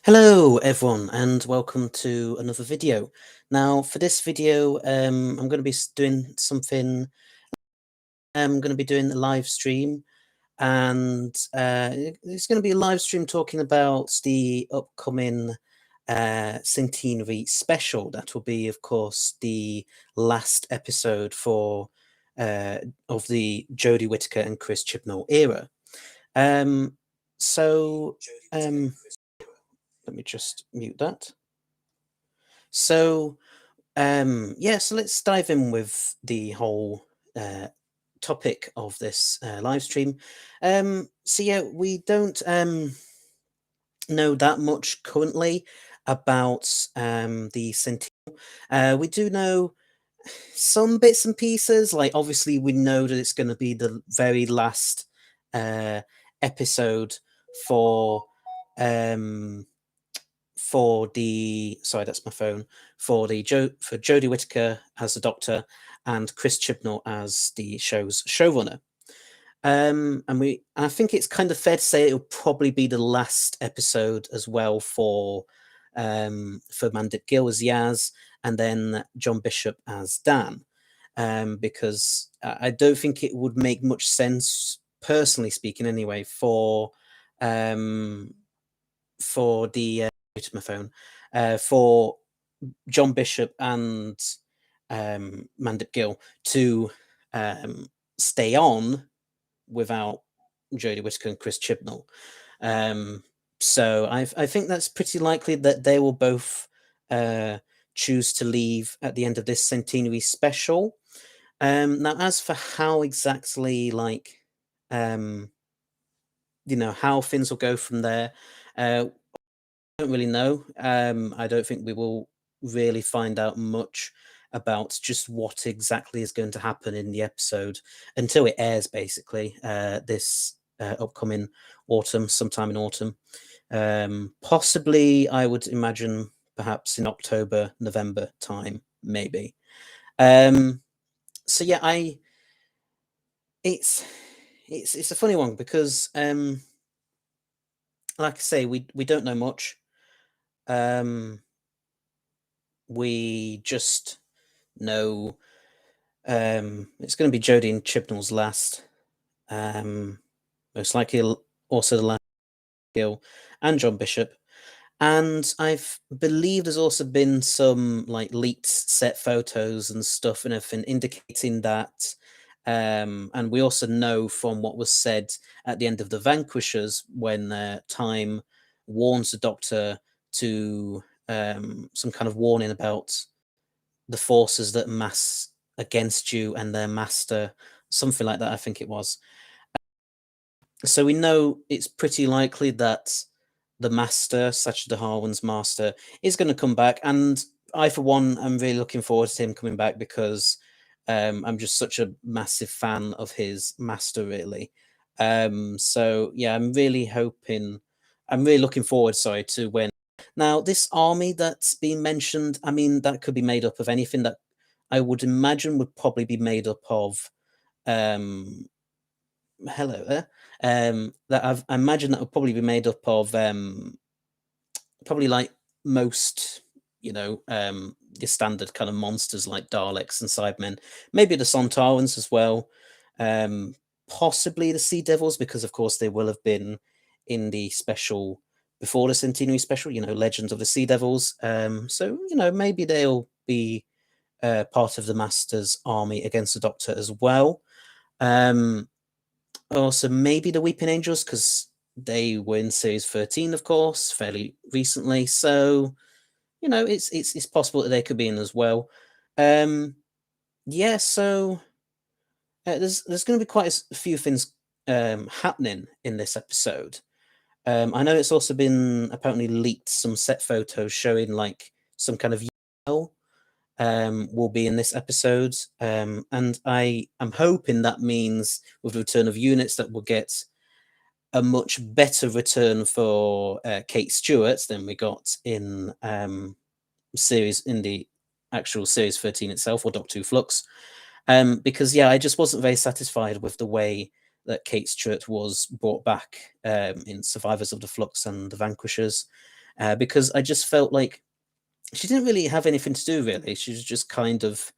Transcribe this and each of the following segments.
Hello everyone and welcome to another video. Now for this video I'm going to be doing something. I'm going to be doing a live stream, and it's going to be a live stream talking about the upcoming Centenary Special. That will be, of course, the last episode for of the Jodie Whittaker and Chris Chibnall era. Um, so let me just mute that. So yeah, so let's dive in with the whole topic of this live stream. So yeah, we don't know that much currently about the Centennial. We do know some bits and pieces. Like, obviously, we know that it's going to be the very last episode for um sorry, that's my phone, for Jodie Whittaker as the Doctor and Chris Chibnall as the show's showrunner. And I think it's kind of fair to say it'll probably be the last episode as well for Mandip Gill as Yaz, and then John Bishop as Dan, because I don't think it would make much sense, personally speaking, anyway, um, for the to my phone for John Bishop and Mandip Gill to stay on without Jodie Whittaker and Chris Chibnall. So I think that's pretty likely that they will both choose to leave at the end of this Centenary Special. Now, as for how exactly, like, how things will go from there, don't really know. I don't think we will really find out much about just what exactly is going to happen in the episode until it airs, basically, this upcoming autumn, sometime in autumn. Possibly, I would imagine, perhaps in October, November time, maybe. So yeah, it's a funny one because, like I say, we don't know much. We just know it's going to be Jodie and Chibnall's last. Most likely also the last Gill and John Bishop. And I've believe there's also been some like leaked set photos and stuff and everything indicating that. And we also know from what was said at the end of the Vanquishers, when Time warns the Doctor to some kind of warning about the forces that mass against you and their master, something like that, I think it was. So we know it's pretty likely that the master, Sacha Harwin's master, is going to come back. And I, for one, am really looking forward to him coming back because I'm just such a massive fan of his master, really. So yeah, I'm really looking forward, sorry, to when. Now, this army that's been mentioned, I mean, that could be made up of anything. That I would imagine would probably be made up of hello there. I imagine that would probably be made up of probably like most, your standard kind of monsters like Daleks and Cybermen, maybe the Sontarans as well, possibly the Sea Devils, because of course they will have been in the special before the Centenary Special, Legends of the Sea Devils. So maybe they'll be part of the Master's army against the Doctor as well. Also, maybe the Weeping Angels, because they were in series 13, of course, fairly recently. So, it's possible that they could be in as well. Yeah, so there's going to be quite a few things happening in this episode. I know it's also been apparently leaked some set photos showing like some kind of yell will be in this episode. And I am hoping that means with the return of units that we'll get a much better return for Kate Stewart than we got in the actual series 13 itself, or Doctor Who Flux. Because yeah, I just wasn't very satisfied with the way that Kate Stewart was brought back in Survivors of the Flux and the Vanquishers. because I just felt like she didn't really have anything to do. Really, she was just kind of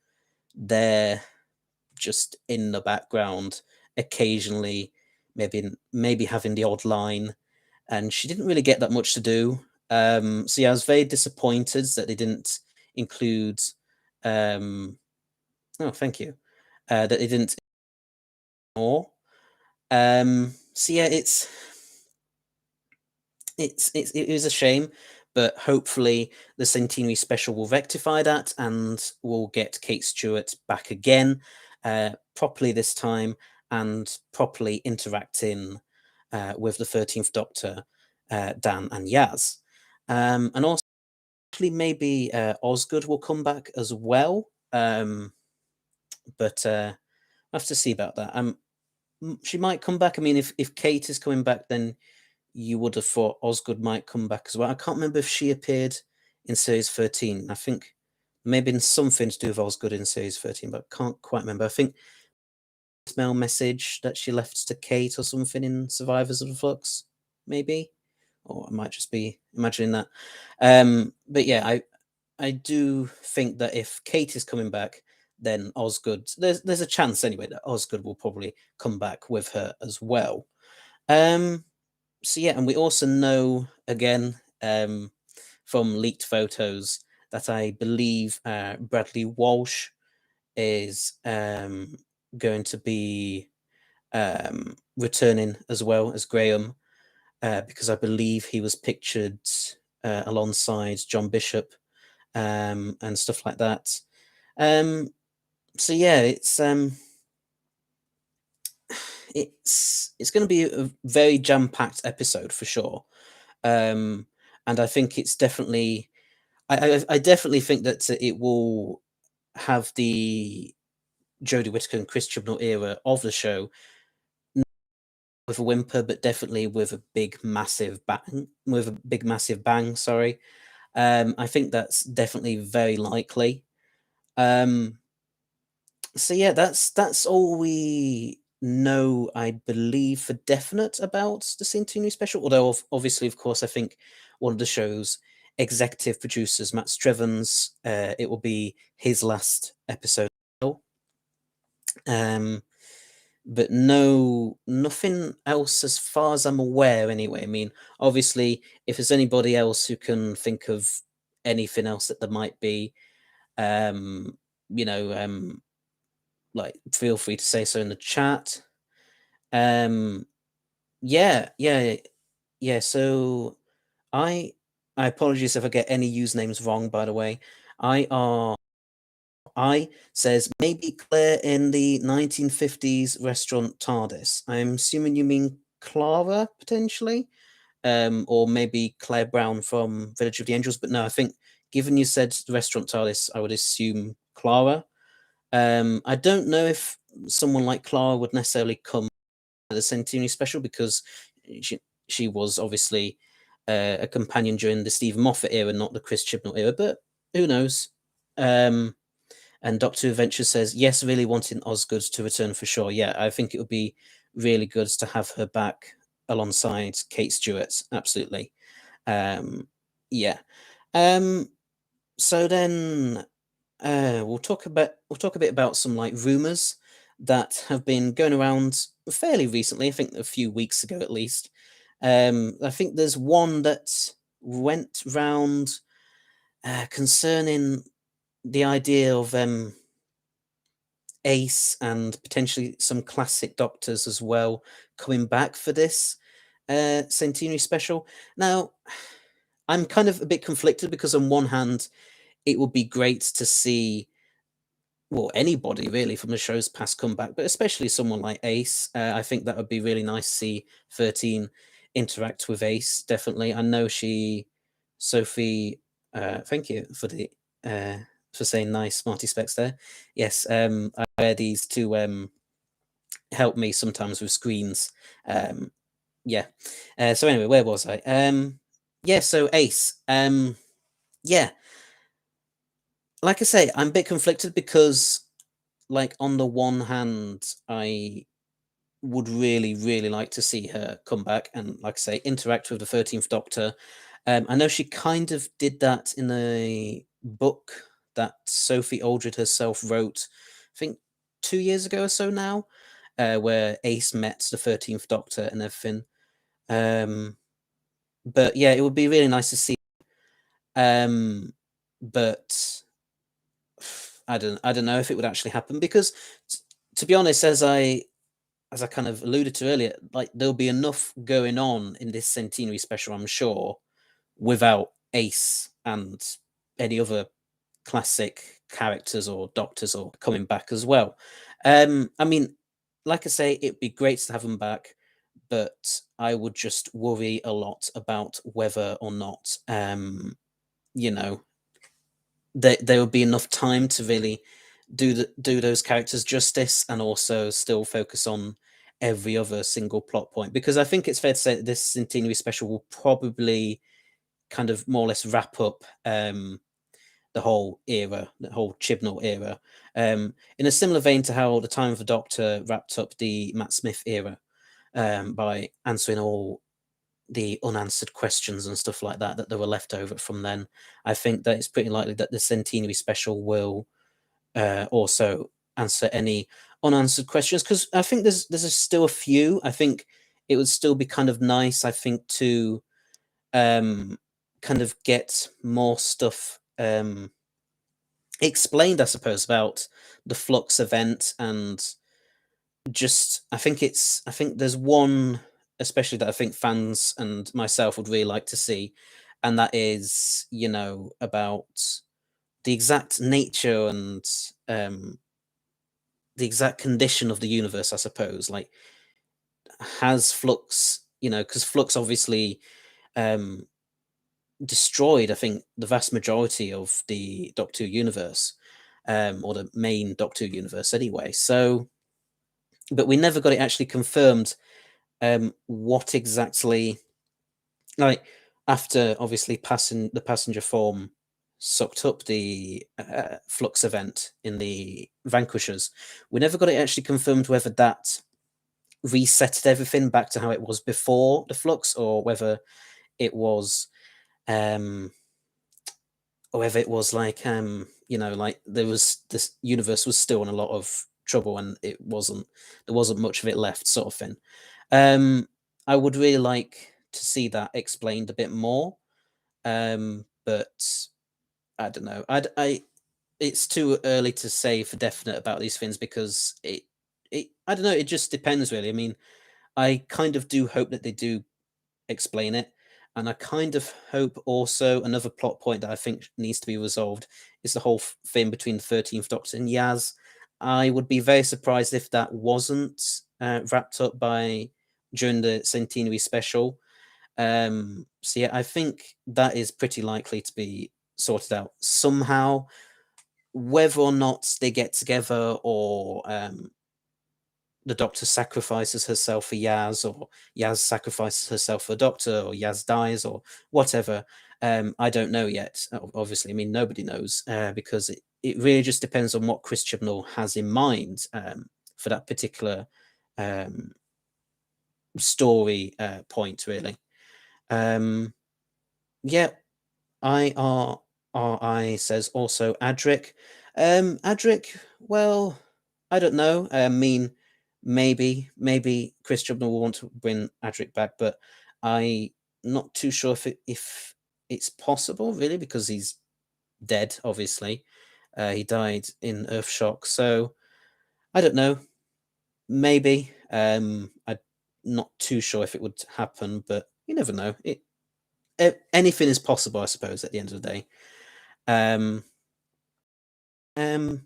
there, just in the background, occasionally, maybe having the odd line, and she didn't really get that much to do. So yeah, I was very disappointed that they didn't include. Um, oh, thank you. That they didn't more. So yeah, it was a shame, but hopefully the Centenary Special will rectify that and we'll get Kate Stewart back again, properly this time, and properly interacting with the 13th Doctor, Dan and Yaz. And also, maybe Osgood will come back as well, but I have to see about that. She might come back. I mean, if Kate is coming back, then you would have thought Osgood might come back as well. I can't remember if she appeared in series 13. I think maybe something to do with Osgood in series 13, but I can't quite remember. I think email message that she left to Kate or something in Survivors of the Flux, maybe, or I might just be imagining that. But yeah, I do think that if Kate is coming back, then Osgood, there's a chance anyway that Osgood will probably come back with her as well. So yeah, and we also know again, from leaked photos, that I believe Bradley Walsh is going to be returning as well as Graham, because I believe he was pictured alongside John Bishop, and stuff like that. So yeah, it's going to be a very jam-packed episode for sure. And I think it's definitely, I definitely think that it will have the Jodie Whittaker and Chris Chibnall era of the show, not with a whimper, but definitely with a big massive bang. With a big massive bang, sorry. I think that's definitely very likely. So yeah, that's all we know, I believe, for definite about the Centenary Special. Although, obviously, of course, I think one of the show's executive producers, Matt Strevens, it will be his last episode. Um, but nothing else as far as I'm aware. Anyway, I mean, obviously, if there's anybody else who can think of anything else that there might be, um, you know, like feel free to say so in the chat. Um, yeah. So I I apologize if I get any usernames wrong. By the way, I says maybe Claire in the 1950s restaurant TARDIS. I'm assuming you mean Clara potentially, or maybe Claire Brown from Village of the Angels. But no, I think given you said the restaurant TARDIS, I would assume Clara. I don't know if someone like Clara would necessarily come to the Centenary Special, because she was obviously a companion during the Stephen Moffat era, not the Chris Chibnall era. But who knows? And Doctor Adventure says, yes, really wanting Osgood to return for sure. Yeah, I think it would be really good to have her back alongside Kate Stewart. Absolutely. Yeah. So then we'll talk a bit about some like rumors that have been going around fairly recently. I think a few weeks ago at least. I think there's one that went round concerning the idea of Ace and potentially some classic Doctors as well coming back for this Centenary Special. Now, I'm kind of a bit conflicted, because on one hand, it would be great to see, well, anybody really from the show's past come back, but especially someone like Ace. I think that would be really nice to see 13 interact with Ace. Definitely, I know Sophie. Thank you uh, for saying nice, smarty specs there. Yes, I wear these to help me sometimes with screens. Yeah. So anyway, where was I? Yeah. So Ace. Yeah. Like I say, I'm a bit conflicted, because, like, on the one hand, I would really, really like to see her come back and, like I say, interact with the 13th Doctor. I know she kind of did that in a book that Sophie Aldred herself wrote, I think 2 years ago or so now, where Ace met the 13th Doctor and everything. But yeah, it would be really nice to see. But I don't know if it would actually happen because, to be honest, as I kind of alluded to earlier, like there'll be enough going on in this Centenary Special, I'm sure, without Ace and any other classic characters or doctors or coming back as well. I mean, like I say, it'd be great to have them back, but I would just worry a lot about whether or not, you know, there would be enough time to really do those characters justice and also still focus on every other single plot point. Because I think it's fair to say that this Centenary Special will probably kind of more or less wrap up the whole era, the whole Chibnall era, in a similar vein to how the Time of the Doctor wrapped up the Matt Smith era, by answering all the unanswered questions and stuff like that that were left over from then. I think that it's pretty likely that the Centenary Special will also answer any unanswered questions, because I think there's still a few. I think it would still be kind of nice, I think, to kind of get more stuff explained, I suppose, about the Flux event. And just I think there's one especially that I think fans and myself would really like to see, and that is, about the exact nature and the exact condition of the universe, I suppose. Like, has Flux, because Flux obviously um destroyed, I think, the vast majority of the Doctor Who universe, or the main Doctor Who universe anyway. So, but we never got it actually confirmed, what exactly, like, after obviously passing the passenger form sucked up the Flux event in the Vanquishers. We never got it actually confirmed whether that resetted everything back to how it was before the Flux, or whether it was um like, like there was, this universe was still in a lot of trouble and there wasn't much of it left, sort of thing. I would really like to see that explained a bit more. But I don't know. It's too early to say for definite about these things, because I don't know, it just depends really. I mean, I kind of do hope that they do explain it. And I kind of hope also another plot point that I think needs to be resolved is the whole thing between the 13th Doctor and Yaz. I would be very surprised if that wasn't wrapped up by during the Centenary Special. So yeah, I think that is pretty likely to be sorted out somehow. Whether or not they get together, or the Doctor sacrifices herself for Yaz, or Yaz sacrifices herself for Doctor, or Yaz dies, or whatever. I don't know yet. Obviously, I mean, nobody knows, because it really just depends on what Chris Chibnall has in mind, for that particular um, story point, really. Um, yeah, IRRI says also Adric. Adric, well, I don't know. I mean, maybe Chris Chibnall will want to bring Adric back, but I'm not too sure if it's possible, really, because he's dead, obviously. He died in Earthshock, so I don't know. Maybe. I'm not too sure if it would happen, but you never know. Anything is possible, I suppose, at the end of the day. Um, um,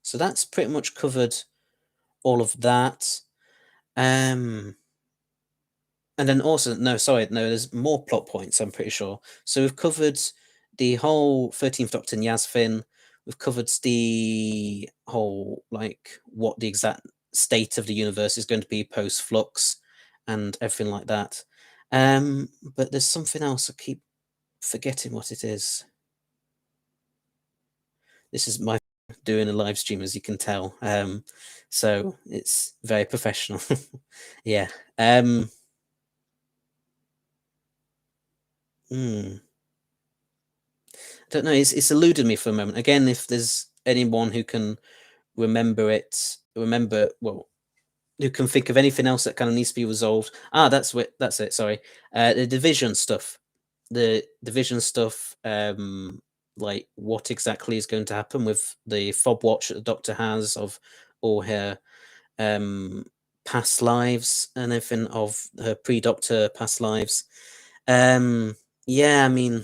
so that's pretty much covered all of that. And then also, no, sorry, no, there's more plot points, I'm pretty sure. So we've covered the whole 13th Doctor and Yasmin. We've covered the whole, like, what the exact state of the universe is going to be post Flux and everything like that. But there's something else I keep forgetting what it is. This is my doing a live stream, as you can tell. So it's very professional. Yeah. Hmm. I don't know. It's eluded me for a moment. Again, if there's anyone who can well, who can think of anything else that kind of needs to be resolved. That's it. Sorry, the division stuff. The division stuff. Like what exactly is going to happen with the fob watch that the Doctor has of all her um past lives and everything of her pre-Doctor past lives. Yeah, I mean,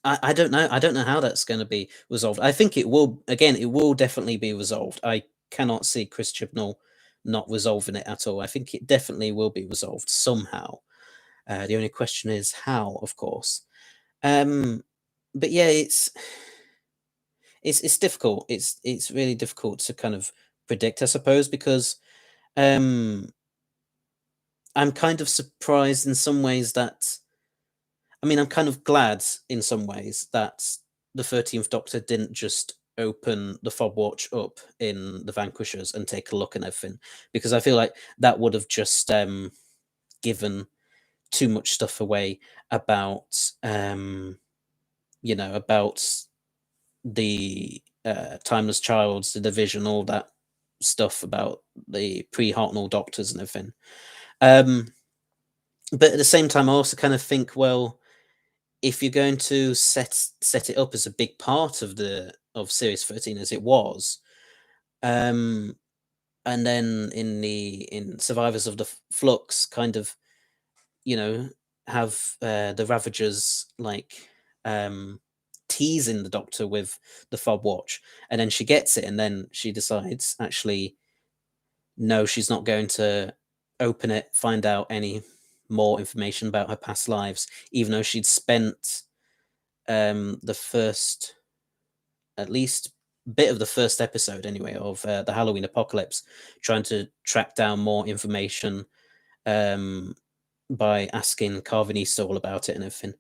I don't know. I don't know how that's going to be resolved. I think it will. Again, it will definitely be resolved. I cannot see Chris Chibnall not resolving it at all. I think it definitely will be resolved somehow. The only question is how, of course. Um, but yeah, it's difficult. It's really difficult to kind of predict, I suppose, because um, I'm kind of surprised in some ways that I mean, I'm kind of glad in some ways that the 13th Doctor didn't just open the fob watch up in the Vanquishers and take a look and everything, because I feel like that would have just given too much stuff away about about the Timeless Childs, the Division, all that stuff about the pre-Hartnell Doctors and everything. Um, but at the same time, I also kind of think, well, if you're going to set it up as a big part of the of Series 13 as it was, um, and then in Survivors of the Flux, kind of, you know, have the Ravagers like teasing the Doctor with the fob watch, and then she gets it, and then she decides actually no, she's not going to open it, find out any more information about her past lives, even though she'd spent the first, at least bit of the first episode anyway of the Halloween Apocalypse, trying to track down more information um, by asking Carvanista all about it and everything.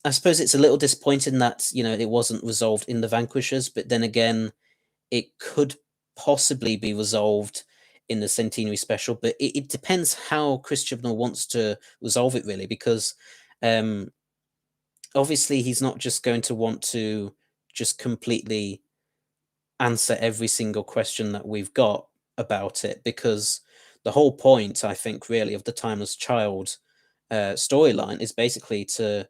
I suppose it's a little disappointing that it wasn't resolved in the Vanquishers, but then again, it could possibly be resolved in the Centenary Special. But it depends how Chris Chibnall wants to resolve it, really, because um, obviously he's not just going to want to just completely answer every single question that we've got about it, because the whole point, I think, really, of the Timeless Child storyline is basically to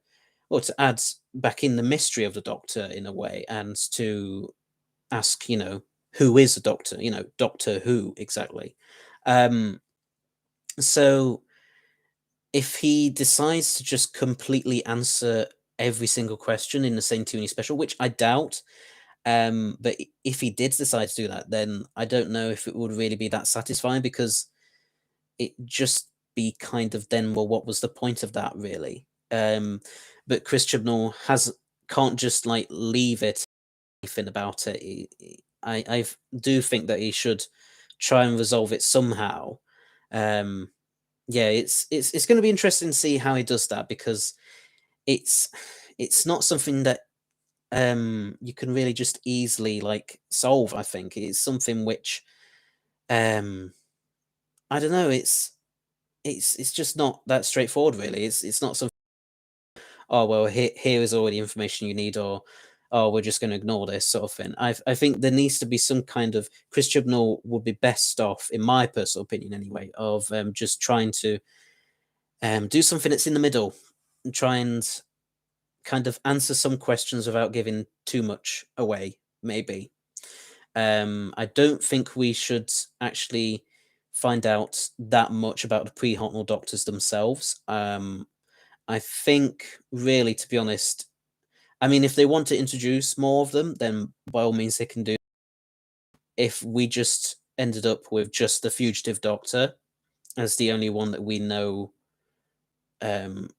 add back in the mystery of the Doctor in a way, and to ask, who is the Doctor, Doctor Who exactly. um so if he decides to just completely answer every single question in the same Toonie special, which I doubt, but if he did decide to do that, then I don't know if it would really be that satisfying, because it just be kind of then, well, what was the point of that, really? But Chris Chibnall can't just like leave it anything about it. I do think that he should try and resolve it somehow. Um, yeah, it's going to be interesting to see how he does that, because it's it's not something that you can really just easily like solve. I think it's something which um I don't know, it's just not that straightforward, really. It's not something, oh well, here is all the information you need, or oh, we're just going to ignore this sort of thing. I think there needs to be some kind of, Chris Chibnall would be best off, in my personal opinion anyway, of just trying to do something that's in the middle, and try and kind of answer some questions without giving too much away, maybe. I don't think we should actually find out that much about the pre-Hartnell Doctors themselves. I think, really, to be honest, I mean, if they want to introduce more of them, then by all means they can do. If we just ended up with just the Fugitive Doctor as the only one that we know, um,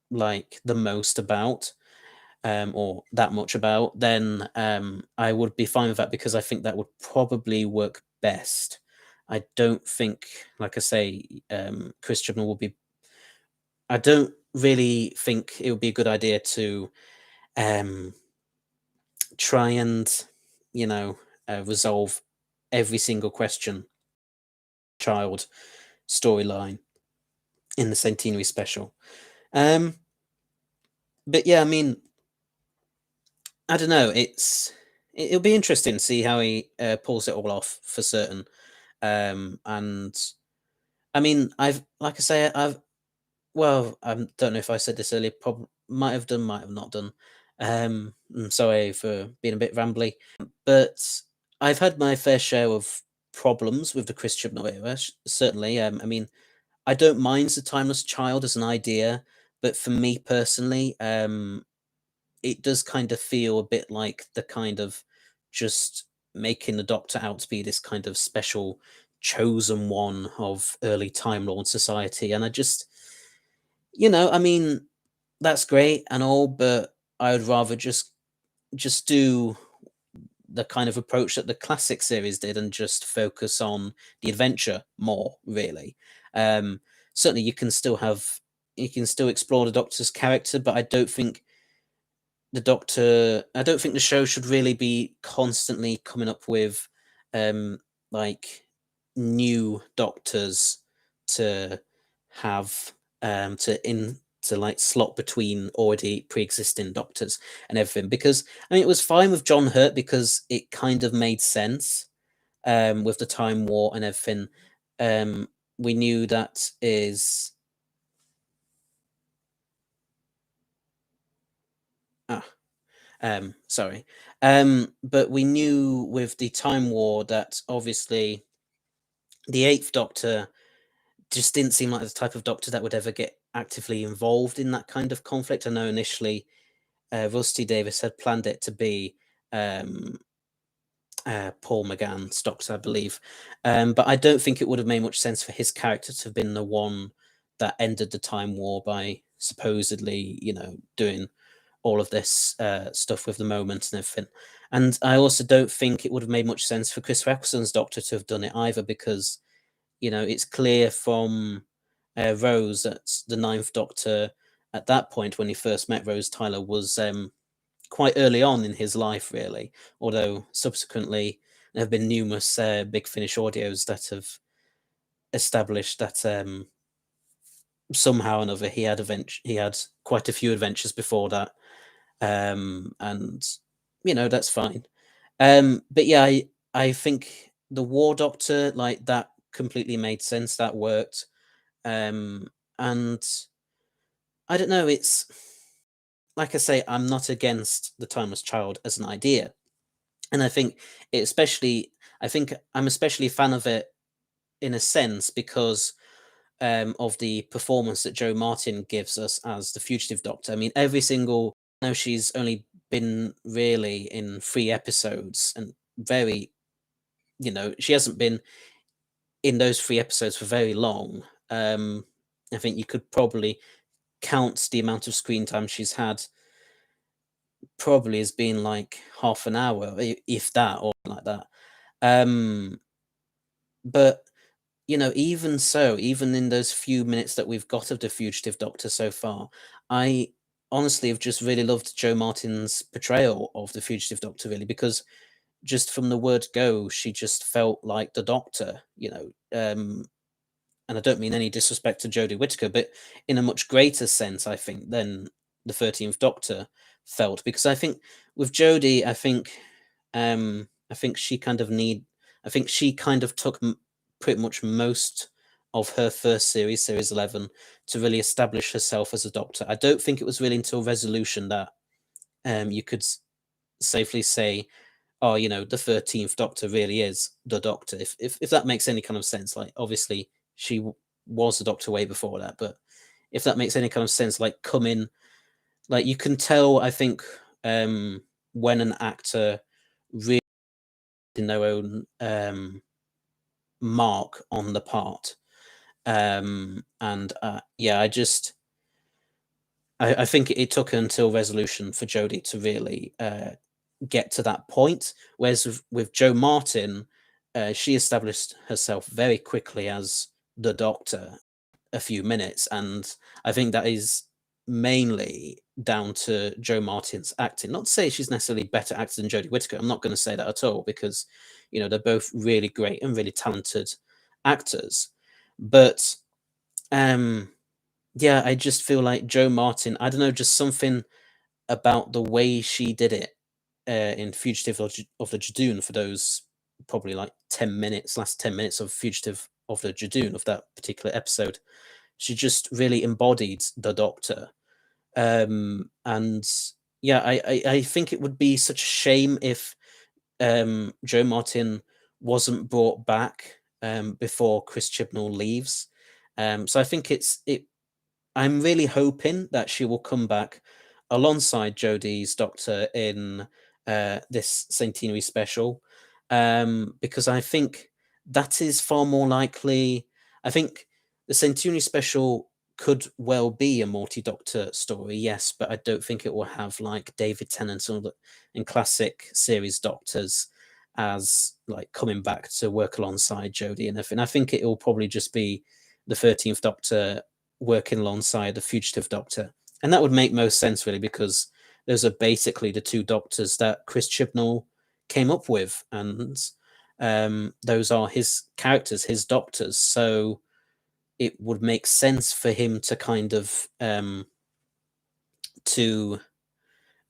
like the most about, or that much about, then I would be fine with that, because I think that would probably work best. I don't think, like I say, Chris Chibnall will be. I don't really think it would be a good idea to um, try and, you know, resolve every single question child storyline in the Centenary Special. But yeah, I mean, I don't know. It'll be interesting to see how he pulls it all off for certain. And I mean, I've like I say, I've well, I don't know if I said this earlier. Probably might have done, might have not done. I'm sorry for being a bit rambly, but I've had my fair share of problems with the Chris Chibnall era. Certainly, I mean, I don't mind the Timeless Child as an idea, but for me personally, it does kind of feel a bit like the kind of just making the Doctor out to be this kind of special chosen one of early Time Lord society. And I just, I mean, that's great and all, but I would rather just do the kind of approach that the classic series did and just focus on the adventure more, really. Um, Certainly you can still explore the Doctor's character, but I don't think the show should really be constantly coming up with um like new doctors to have to like slot between already pre-existing doctors and everything, because I mean it was fine with John Hurt because it kind of made sense with the Time War and everything. We knew that is ah sorry. But we knew with the Time War that obviously the Eighth Doctor just didn't seem like the type of Doctor that would ever get actively involved in that kind of conflict. I know initially Rusty Davis had planned it to be um, Paul McGann's Doctor, I believe. But I don't think it would have made much sense for his character to have been the one that ended the Time War by supposedly, doing all of this stuff with the moment and everything. And I also don't think it would have made much sense for Chris Eccleston's Doctor to have done it either, because it's clear from Rose that the Ninth Doctor at that point, when he first met Rose Tyler, was quite early on in his life, really. Although subsequently there have been numerous Big Finish audios that have established that somehow or another he had quite a few adventures before that, and that's fine. But yeah, I think the War Doctor, like, that completely made sense. That worked. And I don't know. It's like I say, I'm not against the Timeless Child as an idea, and I think I think I'm especially a fan of it in a sense because of the performance that Joe Martin gives us as the Fugitive Doctor. I mean, every single now she's only been really in 3 episodes, and very, she hasn't been in those 3 episodes for very long. I think you could probably count the amount of screen time she's had probably as being like half an hour, if that, or like that. Um, but even so, even in those few minutes that we've got of the Fugitive Doctor so far, I honestly have just really loved Joe Martin's portrayal of the Fugitive Doctor, really, because just from the word go, she just felt like the Doctor, and I don't mean any disrespect to Jodie Whittaker, but in a much greater sense, I think, than the 13th Doctor felt. Because I think with Jodie, I think I think she kind of took pretty much most of her first series, Series 11, to really establish herself as a Doctor. I don't think it was really until Resolution that you could safely say, oh, the 13th Doctor really is the Doctor. If that makes any kind of sense. Like, obviously she was the Doctor way before that, but if that makes any kind of sense, like, come in, like, you can tell, I think, when an actor really in their own mark on the part. And yeah, I think it took until Resolution for Jodie to really get to that point. Whereas with Joe Martin, she established herself very quickly as the Doctor, a few minutes, and I think that is mainly down to Joe Martin's acting. Not to say she's necessarily better actor than Jodie Whittaker. I'm not going to say that at all, because they're both really great and really talented actors. But yeah, I just feel like Joe Martin, I don't know, just something about the way she did it in Fugitive of the Jadoon for those probably like 10 minutes, last 10 minutes of Fugitive of the Jadoon of that particular episode. She just really embodied the Doctor. And yeah, I think it would be such a shame if Joe Martin wasn't brought back before Chris Chibnall leaves. So I think I'm really hoping that she will come back alongside Jodie's Doctor in this Centenary Special, because I think that is far more likely. I think the Centenary Special could well be a multi-Doctor story, yes, but I don't think it will have like David Tennant and classic series Doctors as like coming back to work alongside Jodie and everything. I think it will probably just be the 13th Doctor working alongside the Fugitive Doctor. And that would make most sense, really, because those are basically the two Doctors that Chris Chibnall came up with. And those are his characters, his Doctors. So it would make sense for him to kind of to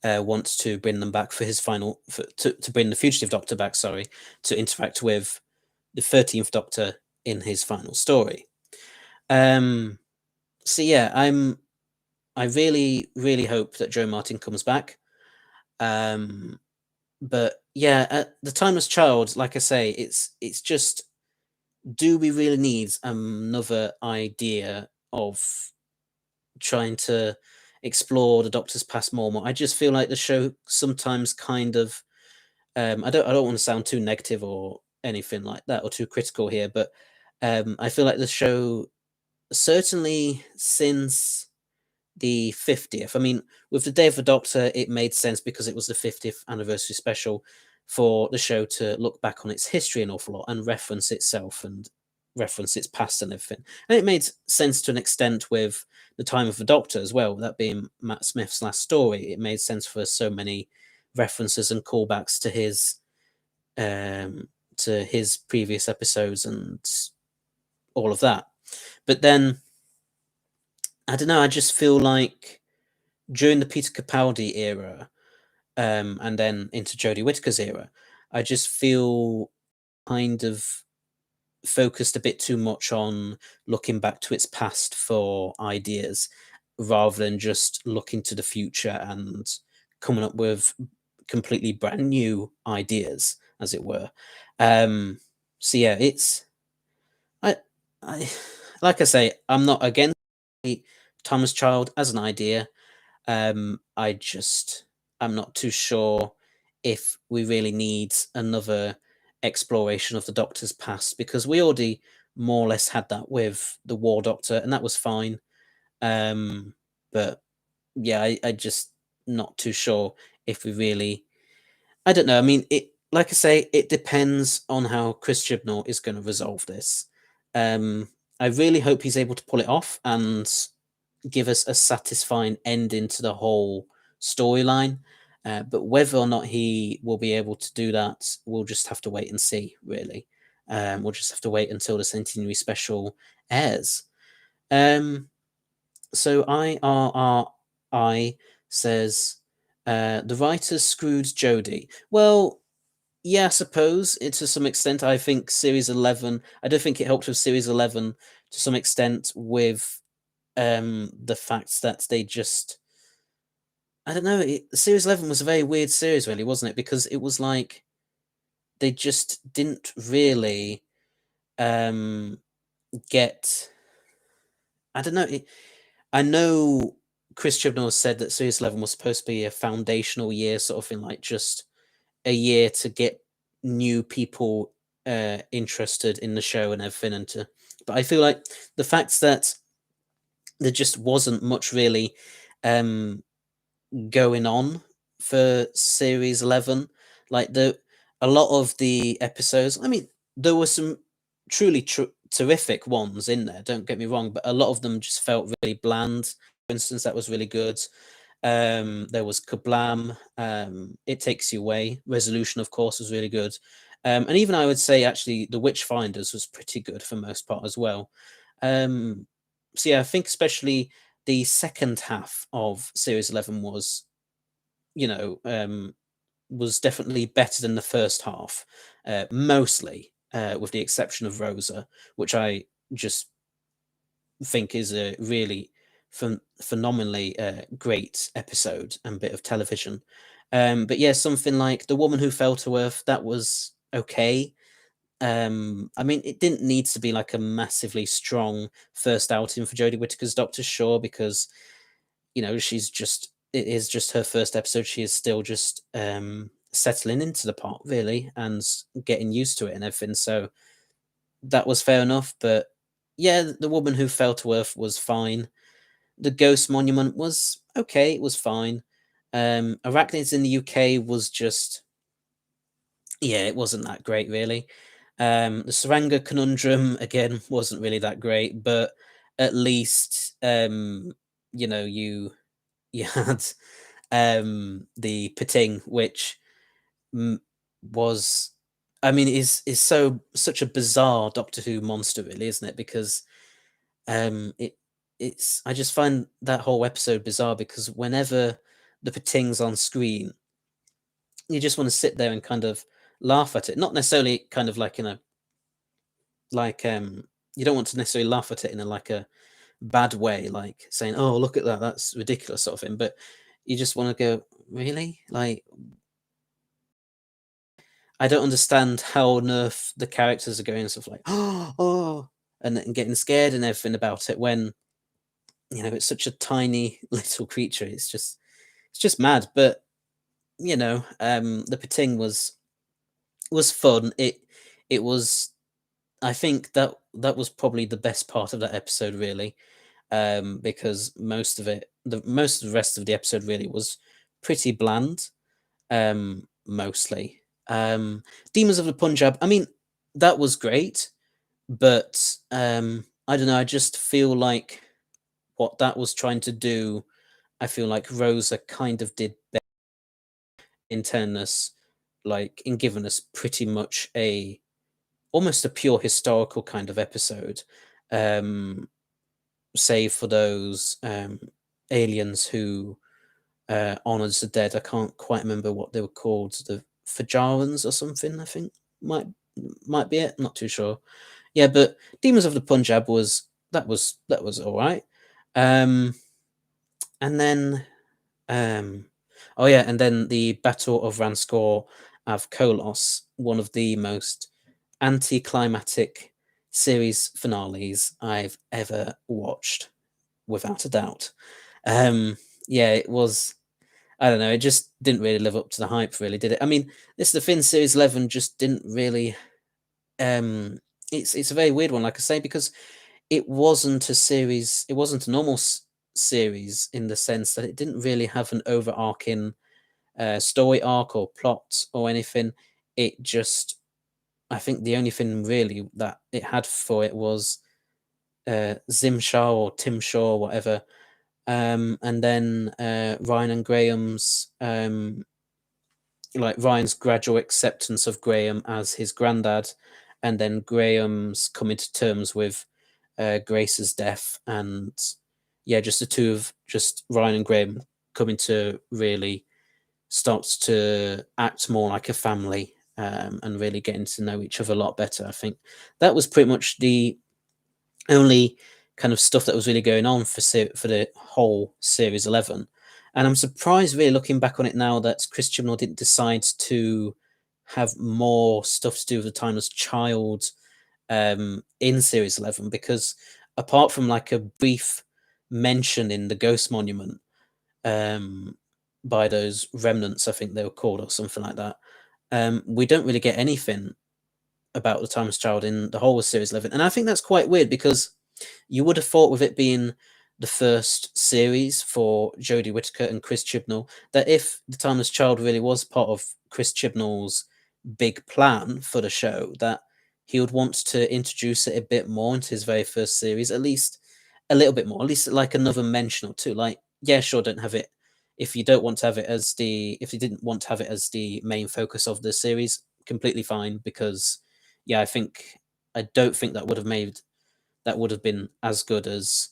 want to bring them back for his final, to bring the Fugitive Doctor back, sorry, to interact with the 13th Doctor in his final story. So yeah, I really, really hope that Joe Martin comes back. But yeah, the Timeless Child, like I say, it's just, do we really need another idea of trying to explore the Doctor's past more? I just feel like the show sometimes kind of, I don't want to sound too negative or anything like that or too critical here, but I feel like the show, certainly since the 50th. I mean, with the Day of the Doctor, it made sense because it was the 50th anniversary special for the show to look back on its history an awful lot and reference itself and reference its past and everything. And it made sense to an extent with the Time of the Doctor as well, that being Matt Smith's last story. It made sense for so many references and callbacks to his previous episodes and all of that. But then I don't know, I just feel like during the Peter Capaldi era, and then into Jodie Whittaker's era, I just feel kind of focused a bit too much on looking back to its past for ideas rather than just looking to the future and coming up with completely brand new ideas, as it were. So yeah, I I like I say, I'm not against Thomas Child as an idea. I just, I'm not too sure if we really need another exploration of the Doctor's past, because we already more or less had that with the War Doctor, and that was fine. But yeah, I just not too sure if we really. I don't know. I mean, it, like I say, it depends on how Chris Chibnall is going to resolve this. I really hope he's able to pull it off and give us a satisfying ending to the whole storyline. But whether or not he will be able to do that, we'll just have to wait and see, really. We'll just have to wait until the Centenary Special airs. So IRRI says, the writers screwed Jodie. Well, yeah, I suppose to some extent. I think Series 11, I don't think it helped with Series 11 to some extent with the fact that they just, I don't know, Series 11 was a very weird series, really, wasn't it? Because it was like they just didn't really get, I don't know, I know Chris Chibnall said that Series 11 was supposed to be a foundational year, sort of thing, like just a year to get new people interested in the show and everything, and to, but I feel like the fact that there just wasn't much really going on for Series 11, like a lot of the episodes, I mean, there were some truly terrific ones in there, don't get me wrong, but a lot of them just felt really bland. For instance, that was really good. There was Kablam, It Takes You Away, Resolution, of course, was really good. And even I would say actually The Witchfinders was pretty good for most part as well. so yeah, I think especially the second half of series 11 was, you know, was definitely better than the first half, mostly, with the exception of Rosa, which I just think is a really phenomenally great episode and bit of television. But yeah, something like The Woman Who Fell to Earth, that was okay. I mean, it didn't need to be like a massively strong first outing for Jodie Whittaker's Doctor, sure, because you know it is just her first episode. She is still just settling into the part really and getting used to it and everything. So that was fair enough. But yeah, The Woman Who Fell to Earth was fine. The Ghost Monument was okay. It was fine. Arachnids in the UK was just, yeah, it wasn't that great really. The Saranga Conundrum again wasn't really that great, but at least you know you had the Pating, which m- was, I mean, is such a bizarre Doctor Who monster, really, isn't it? Because it it's I just find that whole episode bizarre because whenever the Pating's on screen, you just want to sit there and kind of laugh at it, not necessarily kind of like in a like you don't want to necessarily laugh at it in a like a bad way, like saying, "Oh, look at that, that's ridiculous," sort of thing. But you just want to go, "Really? Like, I don't understand how on earth the characters are going stuff like, oh, and getting scared and everything about it when you know it's such a tiny little creature. It's just mad." But you know, the Pating was fun. It was. I think that was probably the best part of that episode, really, because most of the rest of the episode really was pretty bland, mostly. Demons of the Punjab. I mean, that was great, but I don't know. I just feel like what that was trying to do. I feel like Rosa kind of did better in telling us, like in giving us pretty much a almost a pure historical kind of episode. Um, Save for those aliens who honors the dead. I can't quite remember what they were called. The Fajarans or something. I think might might be it. Not too sure. Yeah, but Demons of the Punjab was that was all right. Um, and then oh yeah, and then the Battle of Ranskor of Kolos, one of the most anticlimactic series finales I've ever watched, without a doubt. Um, yeah, it was. I don't know. It just didn't really live up to the hype, really, did it? I mean, this is the Finn Series 11 just didn't really. It's a very weird one, like I say, because it wasn't a series. It wasn't a normal series in the sense that it didn't really have an overarching story arc or plot or anything. It just, I think, the only thing really that it had for it was Zim Shah or Tim Shaw, whatever, and then Ryan and Graham's like Ryan's gradual acceptance of Graham as his granddad, and then Graham's coming to terms with Grace's death, and yeah, just the two of just Ryan and Graham coming to really starts to act more like a family, and really getting to know each other a lot better. I think that was pretty much the only kind of stuff that was really going on for the whole series 11. And I'm surprised, really, looking back on it now, that Chris Chibnall didn't decide to have more stuff to do with the Timeless Child in series 11, because apart from like a brief mention in the Ghost Monument, um, by those remnants, I think they were called, or something like that, we don't really get anything about the Timeless Child in the whole of series 11. And I think that's quite weird, because you would have thought, with it being the first series for Jodie Whittaker and Chris Chibnall, that if the Timeless Child really was part of Chris Chibnall's big plan for the show, that he would want to introduce it a bit more into his very first series, at least a little bit more, at least like another mention or two. Like, yeah, sure, don't have it if you don't want to have it as the if you didn't want to have it as the main focus of the series, completely fine. Because yeah, I don't think that would have been as good as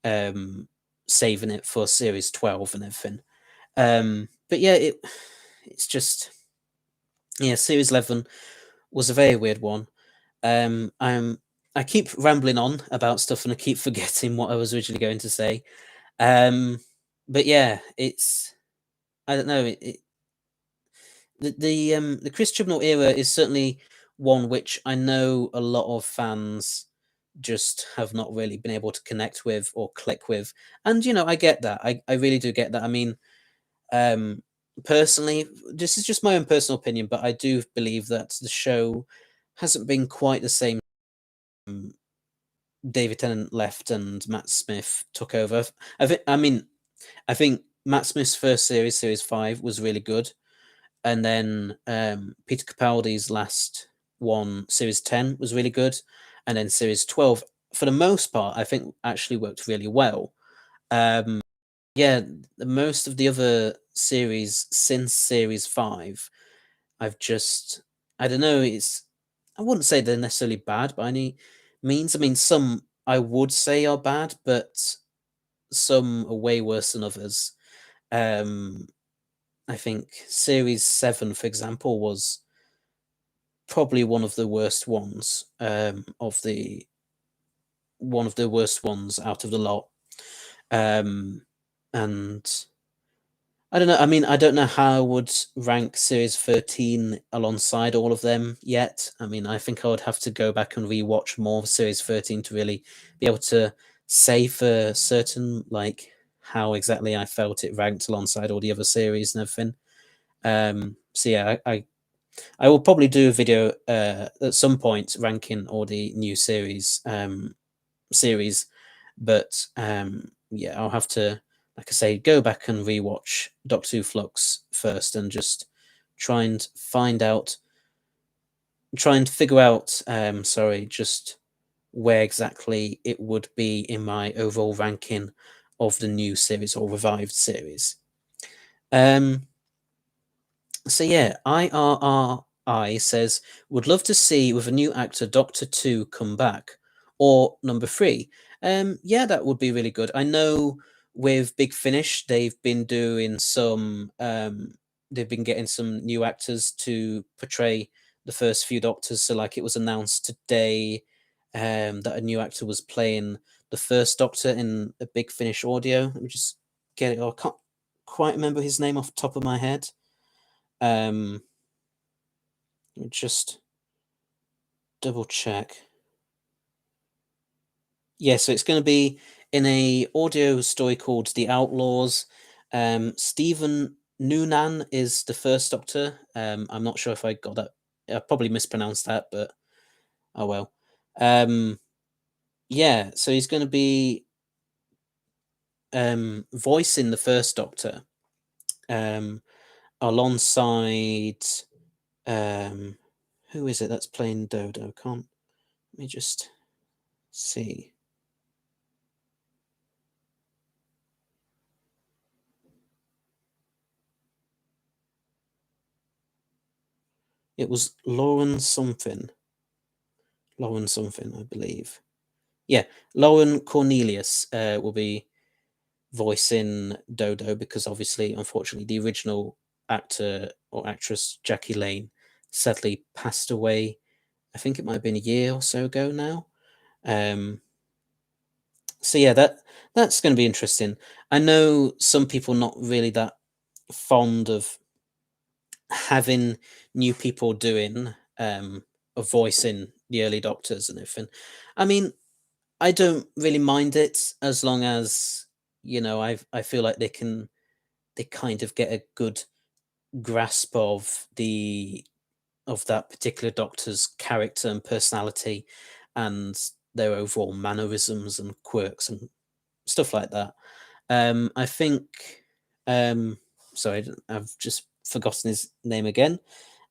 saving it for series 12 and everything. But yeah, it's just, yeah, series 11 was a very weird one. I keep rambling on about stuff and I keep forgetting what I was originally going to say. But yeah, it's, I don't know, the Chris Chibnall era is certainly one which I know a lot of fans just have not really been able to connect with or click with. And I get that. I really do get that. I mean, um personally, this is just my own personal opinion, but I do believe that the show hasn't been quite the same. David Tennant left and Matt Smith took over. I think Matt Smith's first series, series 5, was really good, and then Peter Capaldi's last one, series 10, was really good, and then series 12, for the most part, I think actually worked really well. Yeah, most of the other series since series 5, I've just, I don't know, I wouldn't say they're necessarily bad by any means. I mean, some I would say are bad, but some are way worse than others. Um, I think series 7, for example, was probably one of the worst ones, one of the worst ones out of the lot. And I don't know. I mean, I don't know how I would rank Series 13 alongside all of them yet. I mean, I think I would have to go back and rewatch more of Series 13 to really be able to say for certain, like, how exactly I felt it ranked alongside all the other series and everything. So yeah, I will probably do a video at some point ranking all the new series, but yeah, I'll have to, like I say, go back and rewatch Doctor Who Flux first and just try and find out, try and figure out, sorry, just where exactly it would be in my overall ranking of the new series or revived series. Um, So yeah, IRRI says would love to see with a new actor Doctor 2 come back, or number 3. Yeah, that would be really good. I know with Big Finish they've been doing some they've been getting some new actors to portray the first few Doctors. So like it was announced today that a new actor was playing the first Doctor in a Big Finish audio. Let me just get it. I can't quite remember his name off the top of my head. Um, Let me just double check. Yeah, so it's going to be in a audio story called The Outlaws. Stephen Noonan is the first Doctor. I'm not sure if I got that. I probably mispronounced that, but oh well. Yeah, so he's going to be voicing the first Doctor um, alongside um, who is it that's playing Dodo? Can't let me just see. It was Lauren something, I believe. Yeah, Lauren Cornelius will be voicing Dodo because obviously, unfortunately, the original actor or actress Jackie Lane sadly passed away. I think it might have been a year or so ago now. Um, so yeah, that's going to be interesting. I know some people not really that fond of having new people doing a voice in the early Doctors and everything. I mean, I don't really mind it as long as I feel like they kind of get a good grasp of that particular Doctor's character and personality and their overall mannerisms and quirks and stuff like that. I think um sorry, I've just forgotten his name again.